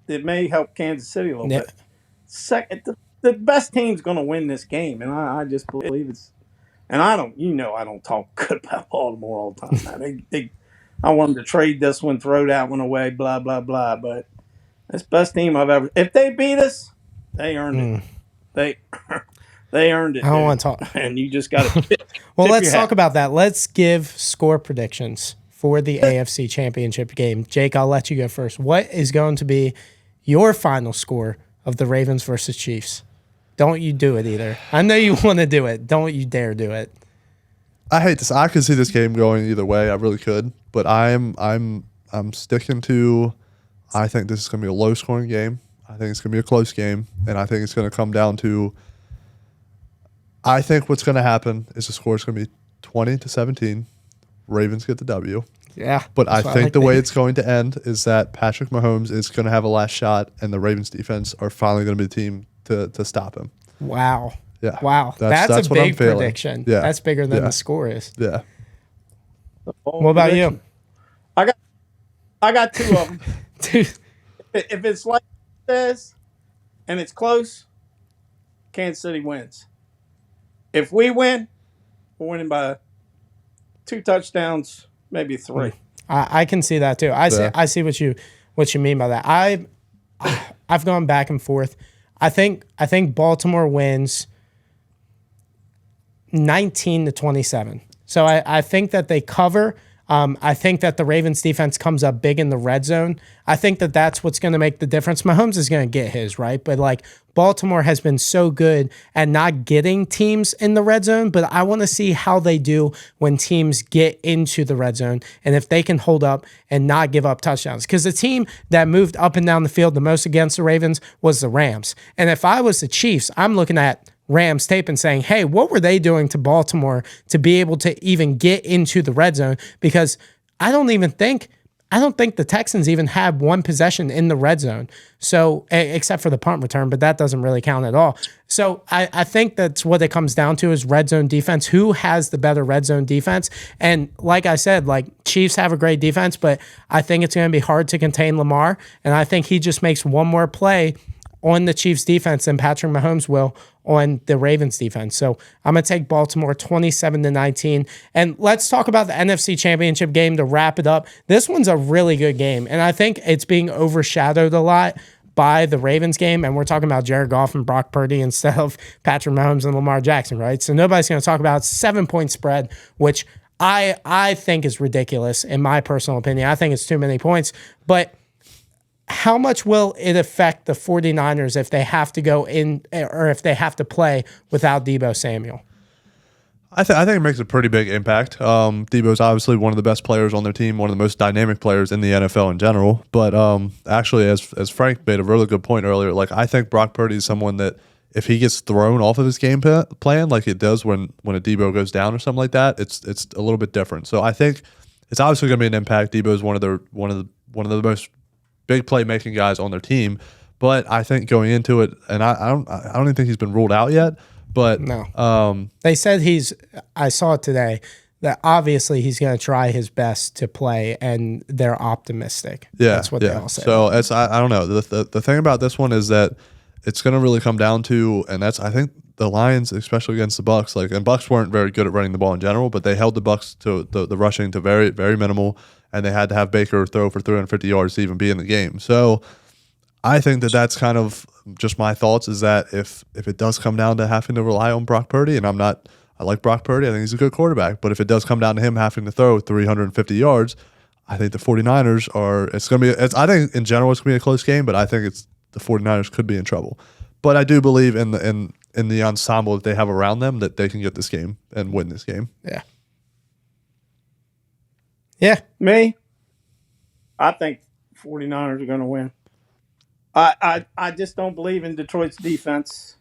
[SPEAKER 2] It may help Kansas City a little bit. Second, the best team's going to win this game, and I just believe it's. And I don't talk good about Baltimore all the time. I want them to trade this one, throw that one away, blah blah blah. But it's the best team I've ever. If they beat us, they earned it. They earned it.
[SPEAKER 1] I don't want to talk.
[SPEAKER 2] And you just got to.
[SPEAKER 1] Well, let's talk about that. Let's give score predictions for the AFC Championship game. Jake, I'll let you go first. What is going to be your final score of the Ravens versus Chiefs? Don't you do it either. I know you want to do it. Don't you dare do it.
[SPEAKER 3] I hate this. I could see this game going either way. I really could. But I'm sticking to, I think this is going to be a low-scoring game. I think it's going to be a close game. And I think it's going to come down to, I think what's going to happen is the score is going to be 20-17. Ravens get the W.
[SPEAKER 1] Yeah.
[SPEAKER 3] But I think the way it's going to end is that Patrick Mahomes is going to have a last shot, and the Ravens defense are finally going to be the team to stop him.
[SPEAKER 1] Wow.
[SPEAKER 3] Yeah.
[SPEAKER 1] Wow. That's a big prediction.
[SPEAKER 3] Yeah.
[SPEAKER 1] That's bigger than the score is.
[SPEAKER 3] Yeah.
[SPEAKER 1] What about you?
[SPEAKER 2] I got 2 of them.
[SPEAKER 1] Dude.
[SPEAKER 2] If it's like this and it's close, Kansas City wins. If we win, we're winning by 2 touchdowns, maybe 3.
[SPEAKER 1] I can see that too. I see what you mean by that. I've gone back and forth. I think Baltimore wins 19-27. So I think that they cover. I think that the Ravens defense comes up big in the red zone. I think that that's what's going to make the difference. Mahomes is going to get his, right? But like, Baltimore has been so good at not getting teams in the red zone, but I want to see how they do when teams get into the red zone and if they can hold up and not give up touchdowns. Because the team that moved up and down the field the most against the Ravens was the Rams. And if I was the Chiefs, I'm looking at Rams tape and saying, hey, what were they doing to Baltimore to be able to even get into the red zone? Because I don't even think I don't think the Texans even had one possession in the red zone. So, except for the punt return, but that doesn't really count at all. So I think that's what it comes down to is red zone defense. Who has the better red zone defense? And like I said, like Chiefs have a great defense, but I think it's going to be hard to contain Lamar. And I think he just makes one more play on the Chiefs defense than Patrick Mahomes will on the Ravens defense. So I'm going to take Baltimore 27-19. And let's talk about the NFC Championship game to wrap it up. This one's a really good game. And I think it's being overshadowed a lot by the Ravens game. And we're talking about Jared Goff and Brock Purdy instead of Patrick Mahomes and Lamar Jackson, right? So nobody's going to talk about 7-point spread, which I think is ridiculous in my personal opinion. I think it's too many points. But how much will it affect the 49ers if they have to go in or if they have to play without Deebo Samuel?
[SPEAKER 3] I think it makes a pretty big impact. Deebo's obviously one of the best players on their team, one of the most dynamic players in the NFL in general. But actually, as Frank made a really good point earlier, like I think Brock Purdy is someone that if he gets thrown off of his game plan, like it does when a Deebo goes down or something like that, it's a little bit different. So I think it's obviously going to be an impact. Deebo is one of the most big playmaking guys on their team, but I think going into it, and I don't even think he's been ruled out yet. But
[SPEAKER 1] no, they said I saw it today that obviously he's going to try his best to play, and they're optimistic.
[SPEAKER 3] Yeah,
[SPEAKER 1] that's what they all say.
[SPEAKER 3] So I don't know. The thing about this one is that it's going to really come down to, and that's I think the Lions, especially against the Bucs, and Bucs weren't very good at running the ball in general, but they held the Bucs to the rushing to very, very minimal, and they had to have Baker throw for 350 yards to even be in the game. So I think that's kind of just my thoughts is that if it does come down to having to rely on Brock Purdy, and I like Brock Purdy, I think he's a good quarterback, but if it does come down to him having to throw 350 yards, I think the 49ers I think in general it's going to be a close game, but I think the 49ers could be in trouble. But I do believe in the ensemble that they have around them that they can get this game and win this game.
[SPEAKER 1] Yeah. Yeah.
[SPEAKER 2] Me, I think 49ers are going to win. I just don't believe in Detroit's defense.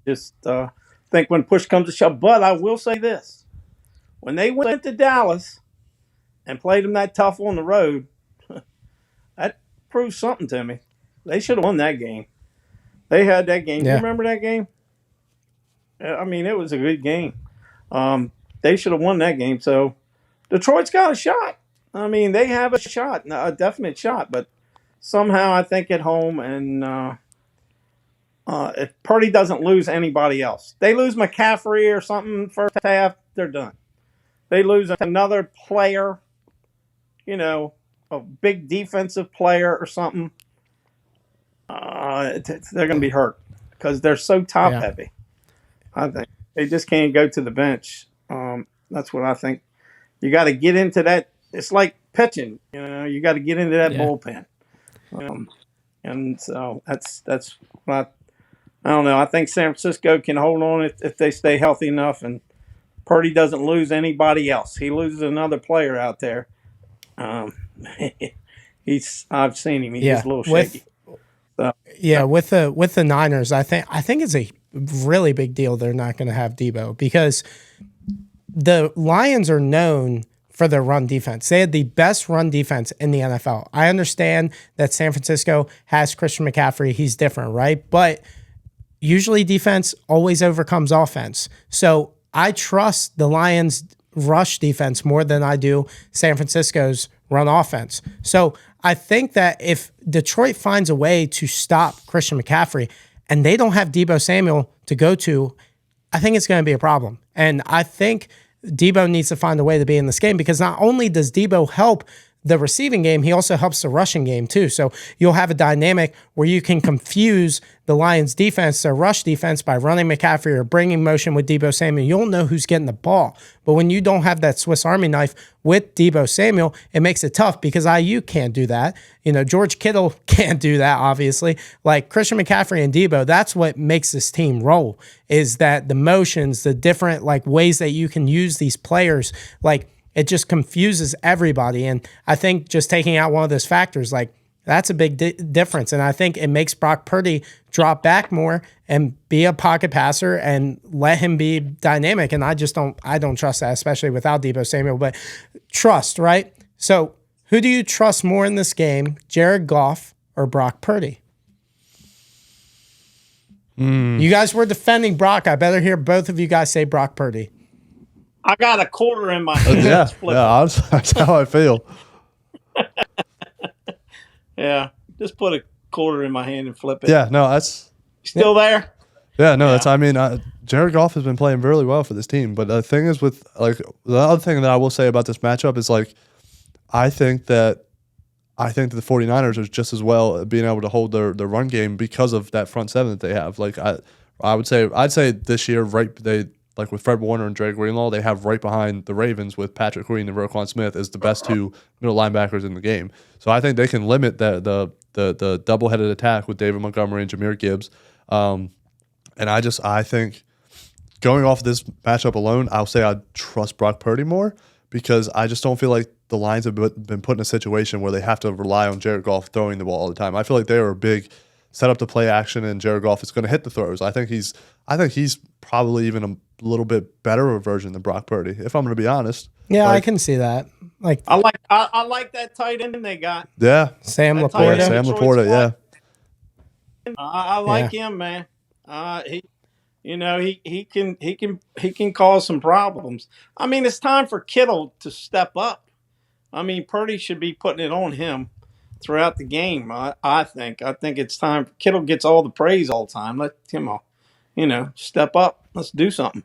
[SPEAKER 2] Just think when push comes to shove. But I will say this. When they went to Dallas and played them that tough on the road, that proves something to me. They should have won that game. They had that game.
[SPEAKER 1] Yeah.
[SPEAKER 2] You remember that game? I mean, it was a good game. They should have won that game. So Detroit's got a shot. I mean, they have a shot, a definite shot. But somehow I think at home, and if Purdy doesn't lose anybody else, they lose McCaffrey or something first half, they're done. They lose another player, a big defensive player or something. They're going to be hurt because they're so top heavy. I think they just can't go to the bench. That's what I think. You got to get into that. It's like pitching. You got to get into that bullpen. And so that's what I don't know. I think San Francisco can hold on if they stay healthy enough, and Purdy doesn't lose anybody else. He loses another player out there. I've seen him. He's just a little shaky.
[SPEAKER 1] With the Niners, I think it's a really big deal they're not going to have Deebo because the Lions are known for their run defense. They had the best run defense in the NFL. I understand that San Francisco has Christian McCaffrey. He's different, right? But usually defense always overcomes offense. So I trust the Lions' rush defense more than I do San Francisco's run offense. So I think that if Detroit finds a way to stop Christian McCaffrey and they don't have Deebo Samuel to go to, I think it's going to be a problem. And I think Deebo needs to find a way to be in this game because not only does Deebo help the receiving game, he also helps the rushing game too. So you'll have a dynamic where you can confuse the Lions defense, their rush defense, by running McCaffrey or bringing motion with Deebo Samuel. You'll know who's getting the ball. But when you don't have that Swiss Army knife with Deebo Samuel, it makes it tough because IU can't do that. George Kittle can't do that, obviously. Like Christian McCaffrey and Deebo, that's what makes this team roll, is that the motions, the different ways that you can use these players, it just confuses everybody. And I think just taking out one of those factors, that's a big difference. And I think it makes Brock Purdy drop back more and be a pocket passer and let him be dynamic. And I don't trust that, especially without Deebo Samuel, but trust, right? So Who do you trust more in this game, Jared Goff or Brock Purdy? You guys were defending Brock. I better hear both of you guys say Brock Purdy.
[SPEAKER 2] I got a quarter in my hand.
[SPEAKER 3] That's how I feel.
[SPEAKER 2] Yeah, just put a quarter in my hand and flip it.
[SPEAKER 3] Yeah, no, that's
[SPEAKER 2] still there.
[SPEAKER 3] Yeah, no, that's. I mean, Jared Goff has been playing really well for this team. But the thing is, with like the other thing that I will say about this matchup is like, I think that the 49ers are just as well being able to hold their run game because of that front seven that they have. Like I'd say this year, like with Fred Warner and Dre Greenlaw, they have right behind the Ravens with Patrick Queen and Roquan Smith as the best two middle linebackers in the game. So I think they can limit the double-headed attack with David Montgomery and Jahmyr Gibbs. And I think going off this matchup alone, I'll say I trust Brock Purdy more because I just don't feel like the Lions have been put in a situation where they have to rely on Jared Goff throwing the ball all the time. I feel like they are a big set up to play action, and Jared Goff is going to hit the throws. I think he's probably even a little bit better of a version than Brock Purdy, if I'm going to be honest.
[SPEAKER 1] Yeah, I can see that. Like
[SPEAKER 2] I like that tight end they got.
[SPEAKER 3] Yeah,
[SPEAKER 1] Sam Laporta.
[SPEAKER 3] Sam Laporta, yeah.
[SPEAKER 2] I like him, man. He can cause some problems. I mean, it's time for Kittle to step up. I mean, Purdy should be putting it on him throughout the game. I think it's time. Kittle gets all the praise all the time. Let him, step up. Let's do something.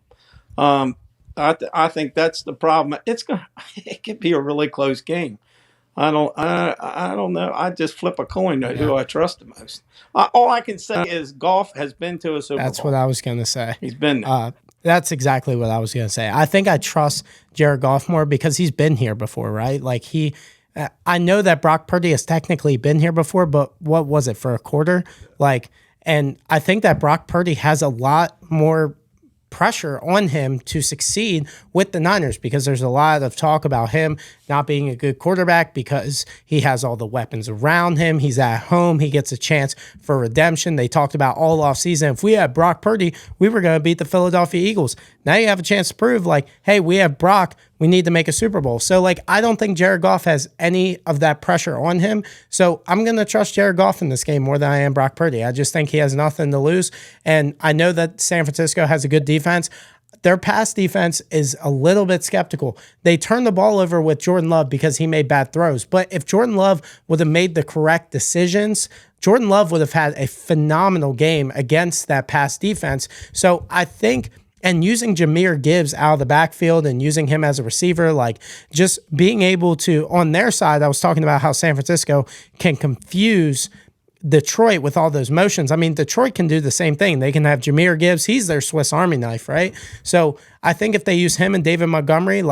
[SPEAKER 2] I think that's the problem. It could be a really close game. I don't know. I just flip a coin to who I trust the most. All I can say is Goff has been to a Super Bowl.
[SPEAKER 1] That's what I was going to say.
[SPEAKER 2] He's been there.
[SPEAKER 1] That's exactly what I was going to say. I think I trust Jared Goff more because he's been here before, right? Like I know that Brock Purdy has technically been here before, but what was it for a quarter? And I think that Brock Purdy has a lot more pressure on him to succeed with the Niners because there's a lot of talk about him not being a good quarterback because he has all the weapons around him. He's at home. He gets a chance for redemption. They talked about all offseason. If we had Brock Purdy, we were going to beat the Philadelphia Eagles. Now you have a chance to prove hey, we have Brock. We need to make a Super Bowl. So I don't think Jared Goff has any of that pressure on him. So I'm going to trust Jared Goff in this game more than I am Brock Purdy. I just think he has nothing to lose. And I know that San Francisco has a good defense. Their pass defense is a little bit skeptical. They turned the ball over with Jordan Love because he made bad throws. But if Jordan Love would have made the correct decisions, Jordan Love would have had a phenomenal game against that pass defense. So I think, and using Jahmyr Gibbs out of the backfield and using him as a receiver, just being able to, on their side, I was talking about how San Francisco can confuse Detroit with all those motions. I mean, Detroit can do the same thing. They can have Jahmyr Gibbs. He's their Swiss Army knife, right? So I think if they use him and David Montgomery,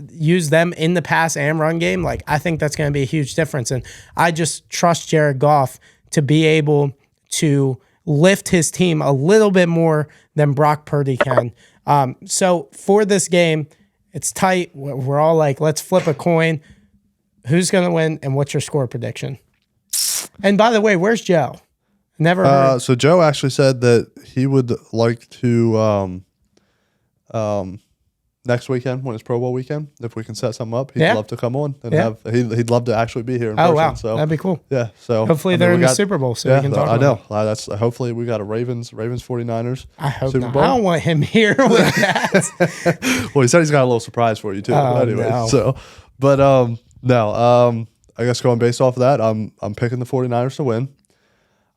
[SPEAKER 1] use them in the pass and run game, I think that's going to be a huge difference. And I just trust Jared Goff to be able to lift his team a little bit more than Brock Purdy can. So for this game, it's tight. We're all let's flip a coin. Who's going to win and what's your score prediction? And by the way, where's Joe? Never heard.
[SPEAKER 3] So Joe actually said that he would like to next weekend when it's Pro Bowl weekend, if we can set something up, he'd love to come on and he'd love to actually be here in person.
[SPEAKER 1] Wow,
[SPEAKER 3] so
[SPEAKER 1] that'd be cool.
[SPEAKER 3] Yeah, so
[SPEAKER 1] hopefully they're in the Super Bowl, so we can talk.
[SPEAKER 3] I know. That's hopefully we got a Ravens 49ers.
[SPEAKER 1] I hope
[SPEAKER 3] Super
[SPEAKER 1] not.
[SPEAKER 3] Bowl.
[SPEAKER 1] I don't want him here with that.
[SPEAKER 3] Well, he said he's got a little surprise for you too. Anyway,
[SPEAKER 1] no.
[SPEAKER 3] So, but no. I guess going based off of that, I'm picking the 49ers to win.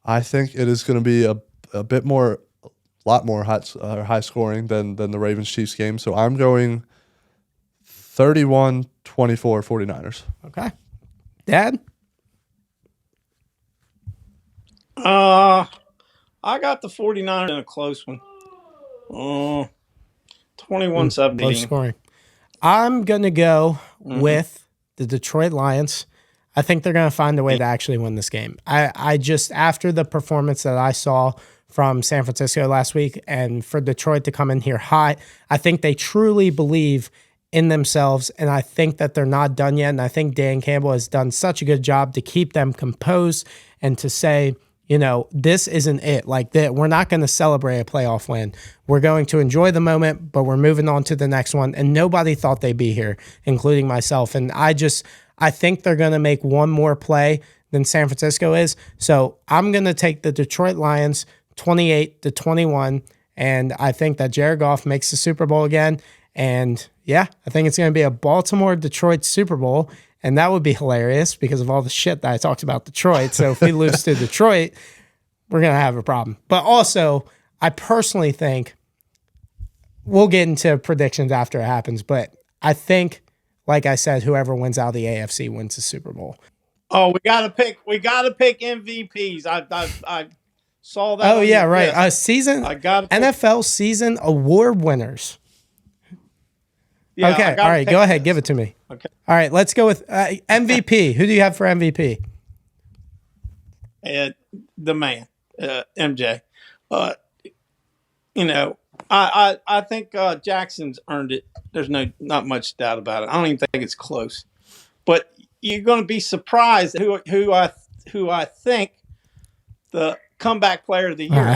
[SPEAKER 3] I think it is going to be a bit more, a lot more high scoring than the Ravens Chiefs game. So I'm going 31-24 49ers.
[SPEAKER 1] Okay. Dad?
[SPEAKER 2] I got the 49ers in a close one. 21-17.
[SPEAKER 1] Low scoring. I'm going to go with the Detroit Lions. I think they're going to find a way to actually win this game. I just, after the performance that I saw from San Francisco last week and for Detroit to come in here hot, I think they truly believe in themselves, and I think that they're not done yet. And I think Dan Campbell has done such a good job to keep them composed and to say, this isn't it. We're not going to celebrate a playoff win. We're going to enjoy the moment, but we're moving on to the next one. And nobody thought they'd be here, including myself. And I think they're going to make one more play than San Francisco is. So I'm going to take the Detroit Lions 28-21. And I think that Jared Goff makes the Super Bowl again. And yeah, I think it's going to be a Baltimore-Detroit Super Bowl. And that would be hilarious because of all the shit that I talked about Detroit. So if we lose to Detroit, we're going to have a problem. But also, I personally think we'll get into predictions after it happens. But I think, like I said, whoever wins out of the AFC wins the Super Bowl.
[SPEAKER 2] Oh, we gotta pick MVPs. I saw that.
[SPEAKER 1] Oh yeah, right. NFL season award winners.
[SPEAKER 2] Yeah,
[SPEAKER 1] okay, all right, go ahead, give it to me.
[SPEAKER 2] Okay.
[SPEAKER 1] All right, let's go with MVP. Who do you have for MVP?
[SPEAKER 2] The man, MJ. I think Jackson's earned it. There's not much doubt about it. I don't even think it's close. But you're going to be surprised who I think the comeback player of the year.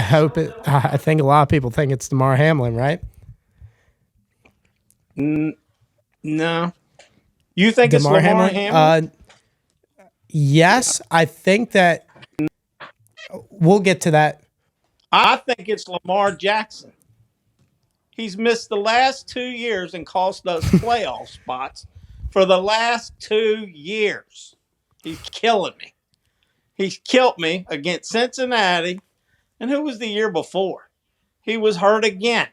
[SPEAKER 1] I think a lot of people think it's Damar Hamlin, right?
[SPEAKER 2] No. You think it's Lamar Hamlin?
[SPEAKER 1] Yes, I think that we'll get to that.
[SPEAKER 2] I think it's Lamar Jackson. He's missed the last 2 years and cost us playoff spots for the last 2 years. He's killing me. He's killed me against Cincinnati. And who was the year before? He was hurt again.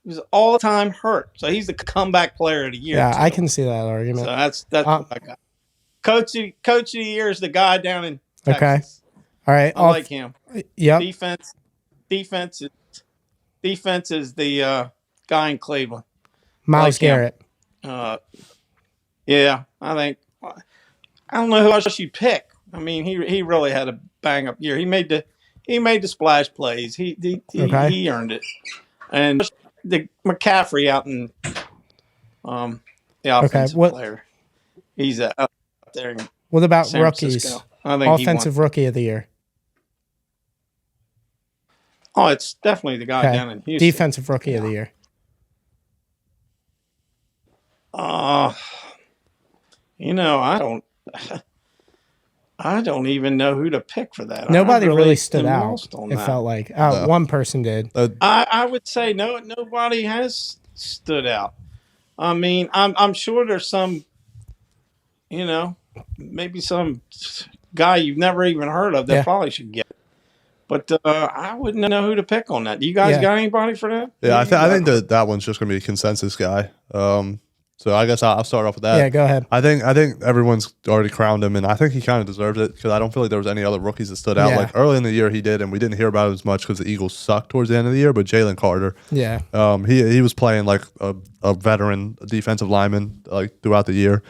[SPEAKER 2] He was all-time hurt. So he's the comeback player of the year.
[SPEAKER 1] Yeah, too. I can see that argument.
[SPEAKER 2] So that's what I got. Coach of the year is the guy down in Texas.
[SPEAKER 1] Okay. All right.
[SPEAKER 2] I like him.
[SPEAKER 1] Yep.
[SPEAKER 2] Defense is the guy in Cleveland.
[SPEAKER 1] Myles Garrett.
[SPEAKER 2] Yeah, I don't know who else you pick. I mean, he really had a bang up year. He made the splash plays. He earned it. And the McCaffrey out in the offensive player. He's out there.
[SPEAKER 1] What about
[SPEAKER 2] San
[SPEAKER 1] rookies?
[SPEAKER 2] Francisco. I think
[SPEAKER 1] offensive rookie of the year.
[SPEAKER 2] Oh, it's definitely the guy down in Houston.
[SPEAKER 1] Defensive rookie of the year.
[SPEAKER 2] I don't even know who to pick for that.
[SPEAKER 1] Nobody really stood out. It felt like one person did.
[SPEAKER 2] I would say nobody has stood out. I mean, I'm sure there's some, maybe some guy you've never even heard of that probably should get it. But I wouldn't know who to pick on that. Do you guys got anybody for that?
[SPEAKER 3] Yeah, I think that one's just going to be a consensus guy. So I guess I'll start off with that.
[SPEAKER 1] Yeah, go ahead.
[SPEAKER 3] I think everyone's already crowned him, and I think he kind of deserved it because I don't feel like there was any other rookies that stood out. Like early in the year, he did, and we didn't hear about it as much because the Eagles sucked towards the end of the year. But Jalen Carter, he was playing like a veteran defensive lineman like throughout the year.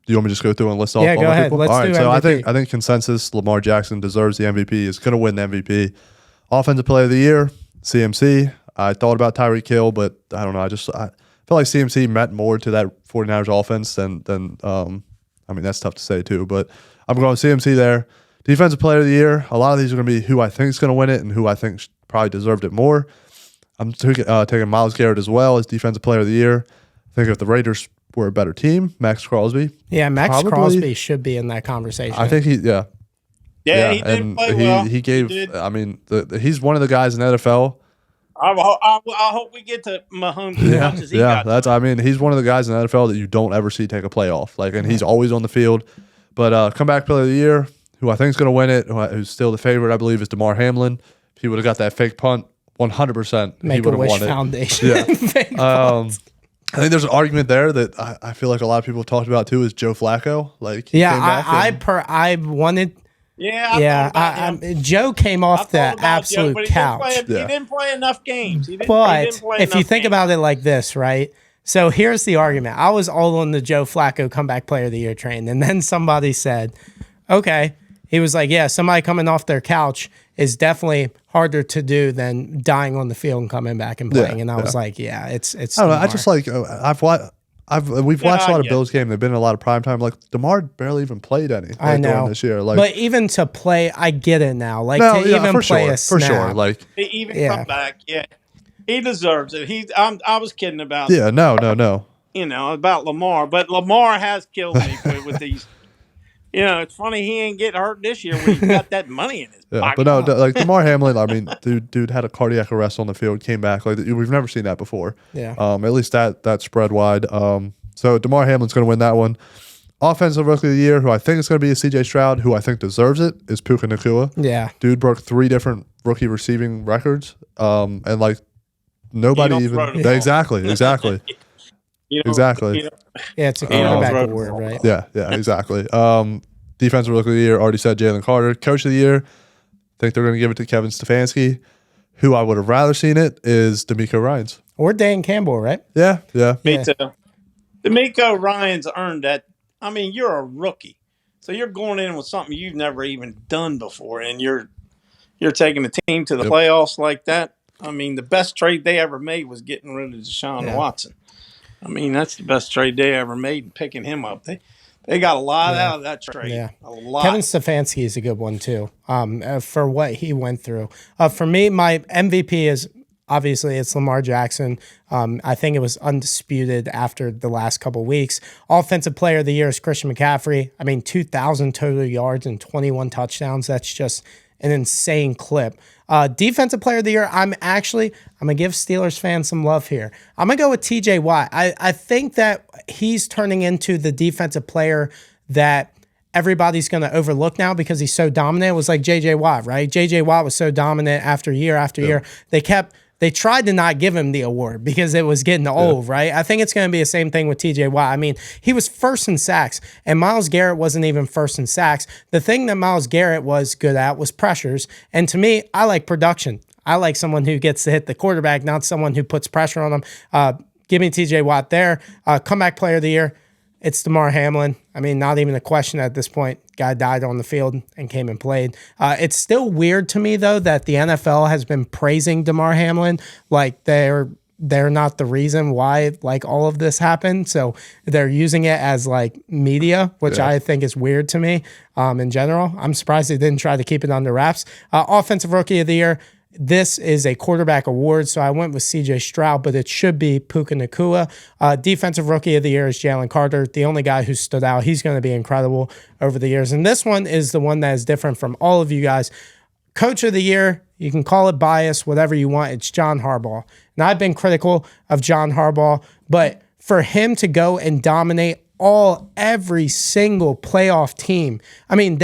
[SPEAKER 3] Do you want me to just go through and list off all
[SPEAKER 1] go ahead.
[SPEAKER 3] people?
[SPEAKER 1] Let's
[SPEAKER 3] all right,
[SPEAKER 1] do
[SPEAKER 3] so
[SPEAKER 1] MVP.
[SPEAKER 3] I think consensus Lamar Jackson deserves the MVP. Is going to win the MVP. Offensive Player of the Year, CMC. I thought about Tyreek Hill, but I don't know. I feel like CMC meant more to that 49ers offense than I mean, that's tough to say too, but I'm going CMC there. Defensive Player of the Year, a lot of these are going to be who I think is going to win it and who I think probably deserved it more. I'm taking Myles Garrett as well as Defensive Player of the Year. I think if the Raiders were a better team, Max Crosby.
[SPEAKER 1] Yeah, Crosby should be in that conversation.
[SPEAKER 3] I think he
[SPEAKER 2] did play well.
[SPEAKER 3] He gave, I mean, he's one of the guys in the NFL.
[SPEAKER 2] I hope we get to Mahomes as much as he got.
[SPEAKER 3] I mean, he's one of the guys in the NFL that you don't ever see take a playoff. And he's always on the field. But comeback player of the year, who I think is going to win it, who's still the favorite, I believe, is Damar Hamlin. If he would have got that fake punt, 100%, he would have won it.
[SPEAKER 1] Foundation.
[SPEAKER 3] Yeah. I think there's an argument there that I feel like a lot of people have talked about too is Joe Flacco.
[SPEAKER 1] I wanted. Joe came off the absolute couch.
[SPEAKER 2] He didn't play enough games.
[SPEAKER 1] But if you think about it like this, right? So here's the argument. I was all on the Joe Flacco comeback player of the year train. And then somebody said, okay. He was like, yeah, somebody coming off their couch is definitely harder to do than dying on the field and coming back and playing. And I was like, yeah, it's. I
[SPEAKER 3] don't know. I just like we've watched a lot of Bills games. They've been in a lot of prime time. Like DeMar barely even played any.
[SPEAKER 1] I know
[SPEAKER 3] this year.
[SPEAKER 1] But even to play, I get it now. Play a snap.
[SPEAKER 3] For sure.
[SPEAKER 2] Come back. Yeah, he deserves it. I was kidding about.
[SPEAKER 3] Yeah. No.
[SPEAKER 2] about Lamar, but Lamar has killed me with these. It's funny he ain't getting hurt this year when he's got that money in his
[SPEAKER 3] Yeah,
[SPEAKER 2] pocket.
[SPEAKER 3] but no, like DeMar Hamlin, I mean, dude had a cardiac arrest on the field, came back. Like we've never seen that before.
[SPEAKER 1] Yeah.
[SPEAKER 3] At least that spread wide. So DeMar Hamlin's going to win that one. Offensive Rookie of the Year, who I think is going to be a C.J. Stroud, who I think deserves it, is Puka Nacua.
[SPEAKER 1] Yeah.
[SPEAKER 3] Dude broke 3 different rookie receiving records, and like nobody even exactly. Exactly.
[SPEAKER 1] Yeah, it's a quarterback award, right?
[SPEAKER 3] Yeah, exactly. Defensive Rookie of the Year, already said Jalen Carter. Coach of the Year, think they're going to give it to Kevin Stefanski. Who I would have rather seen it is D'Amico Ryans.
[SPEAKER 1] Or Dan Campbell, right?
[SPEAKER 3] Yeah.
[SPEAKER 2] Me too. D'Amico Ryans earned that. I mean, you're a rookie, so you're going in with something you've never even done before, and you're taking the team to the playoffs like that. I mean, the best trade they ever made was getting rid of Deshaun Watson. I mean, that's the best trade they ever made, picking him up. They got a lot out of that trade. Yeah. A lot.
[SPEAKER 1] Kevin Stefanski is a good one, too, for what he went through. For me, my MVP is obviously it's Lamar Jackson. I think it was undisputed after the last couple of weeks. Offensive Player of the Year is Christian McCaffrey. I mean, 2,000 total yards and 21 touchdowns. That's just an insane clip. Defensive Player of the Year, I'm going to give Steelers fans some love here. I'm going to go with TJ Watt. I think that he's turning into the defensive player that everybody's going to overlook now because he's so dominant. It was like J.J. Watt, right? J.J. Watt was so dominant after year. They tried to not give him the award because it was getting old, right? I think it's going to be the same thing with TJ Watt. I mean, he was first in sacks, and Myles Garrett wasn't even first in sacks. The thing that Myles Garrett was good at was pressures. And to me, I like production. I like someone who gets to hit the quarterback, not someone who puts pressure on them. Give me TJ Watt there. Comeback Player of the Year, it's Damar Hamlin. I mean, not even a question at this point. Guy died on the field and came and played. It's still weird to me, though, that the NFL has been praising Damar Hamlin like they're not the reason why like all of this happened. So they're using it as like media, which I think is weird to me in general. I'm surprised they didn't try to keep it under wraps. Offensive Rookie of the Year. This is a quarterback award, so I went with C.J. Stroud, but it should be Puka Nacua. Defensive Rookie of the Year is Jalen Carter, the only guy who stood out. He's going to be incredible over the years. And this one is the one that is different from all of you guys. Coach of the Year, you can call it bias, whatever you want. It's John Harbaugh. Now, I've been critical of John Harbaugh, but for him to go and dominate every single playoff team, I mean,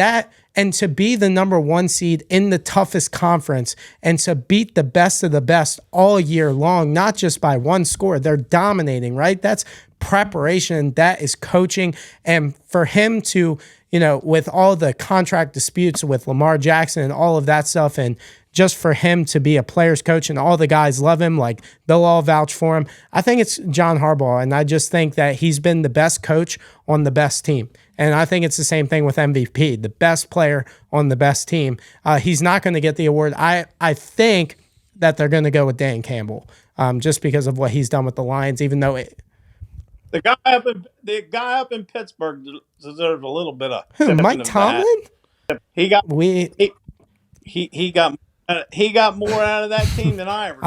[SPEAKER 1] and to be the number 1 seed in the toughest conference and to beat the best of the best all year long, not just by one score, they're dominating, right? That's preparation. That is coaching. And for him to, with all the contract disputes with Lamar Jackson and all of that stuff, and just for him to be a player's coach and all the guys love him, like they'll all vouch for him. I think it's John Harbaugh, and I just think that he's been the best coach on the best team. And I think it's the same thing with MVP, the best player on the best team. He's not going to get the award. I think that they're going to go with Dan Campbell just because of what he's done with the Lions, even though
[SPEAKER 2] the guy up in Pittsburgh deserves a little bit of
[SPEAKER 1] Mike Tomlin.
[SPEAKER 2] He got more out of that team than I ever.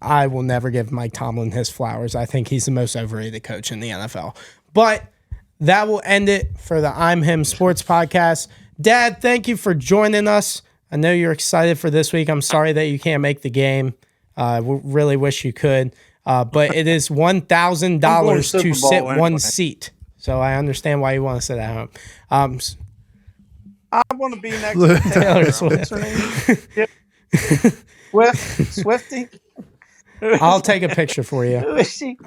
[SPEAKER 1] I will never give Mike Tomlin his flowers. I think he's the most overrated coach in the NFL. But that will end it for the I'm Him Sports Podcast. Dad, thank you for joining us. I know you're excited for this week. I'm sorry that you can't make the game. We really wish you could. But it is $1,000 to sit one seat. So I understand why you want to sit at home.
[SPEAKER 2] I want to be next to Taylor Swift. Swifty?
[SPEAKER 1] I'll take a picture for you.
[SPEAKER 2] Who is she?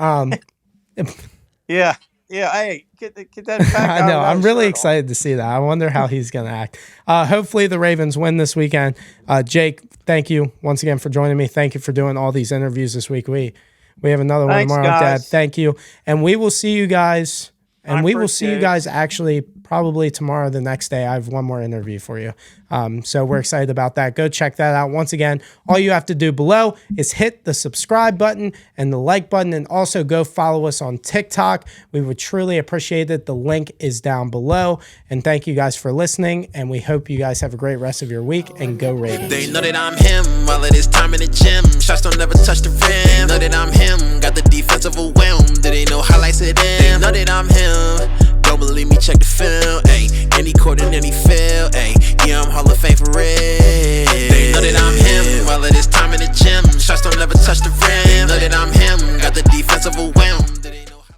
[SPEAKER 2] Yeah. Hey, get that back.
[SPEAKER 1] I know. I'm really excited to see that. I wonder how he's going to act. Hopefully the Ravens win this weekend. Jake, thank you once again for joining me. Thank you for doing all these interviews this week. We have another one tomorrow,
[SPEAKER 2] guys.
[SPEAKER 1] Dad. Thank you. And we will see you guys. And we will see you guys actually probably tomorrow, the next day. I have one more interview for you. So we're excited about that. Go check that out. Once again, all you have to do below is hit the subscribe button and the like button, and also go follow us on TikTok. We would truly appreciate it. The link is down below. And thank you guys for listening, and we hope you guys have a great rest of your week, and go Ravens.
[SPEAKER 5] They know that I'm him while it is time in the gym. Shots don't never touch the rim. They know that I'm him. Got the defensive overwhelmed. it ain't no highlights of them. They know that I'm him. Don't believe me, check the film. Ayy, any court and any field. Ayy, yeah, I'm Hall of Fame for real. They know that I'm him. All of this time in the gym, shots don't never touch the rim.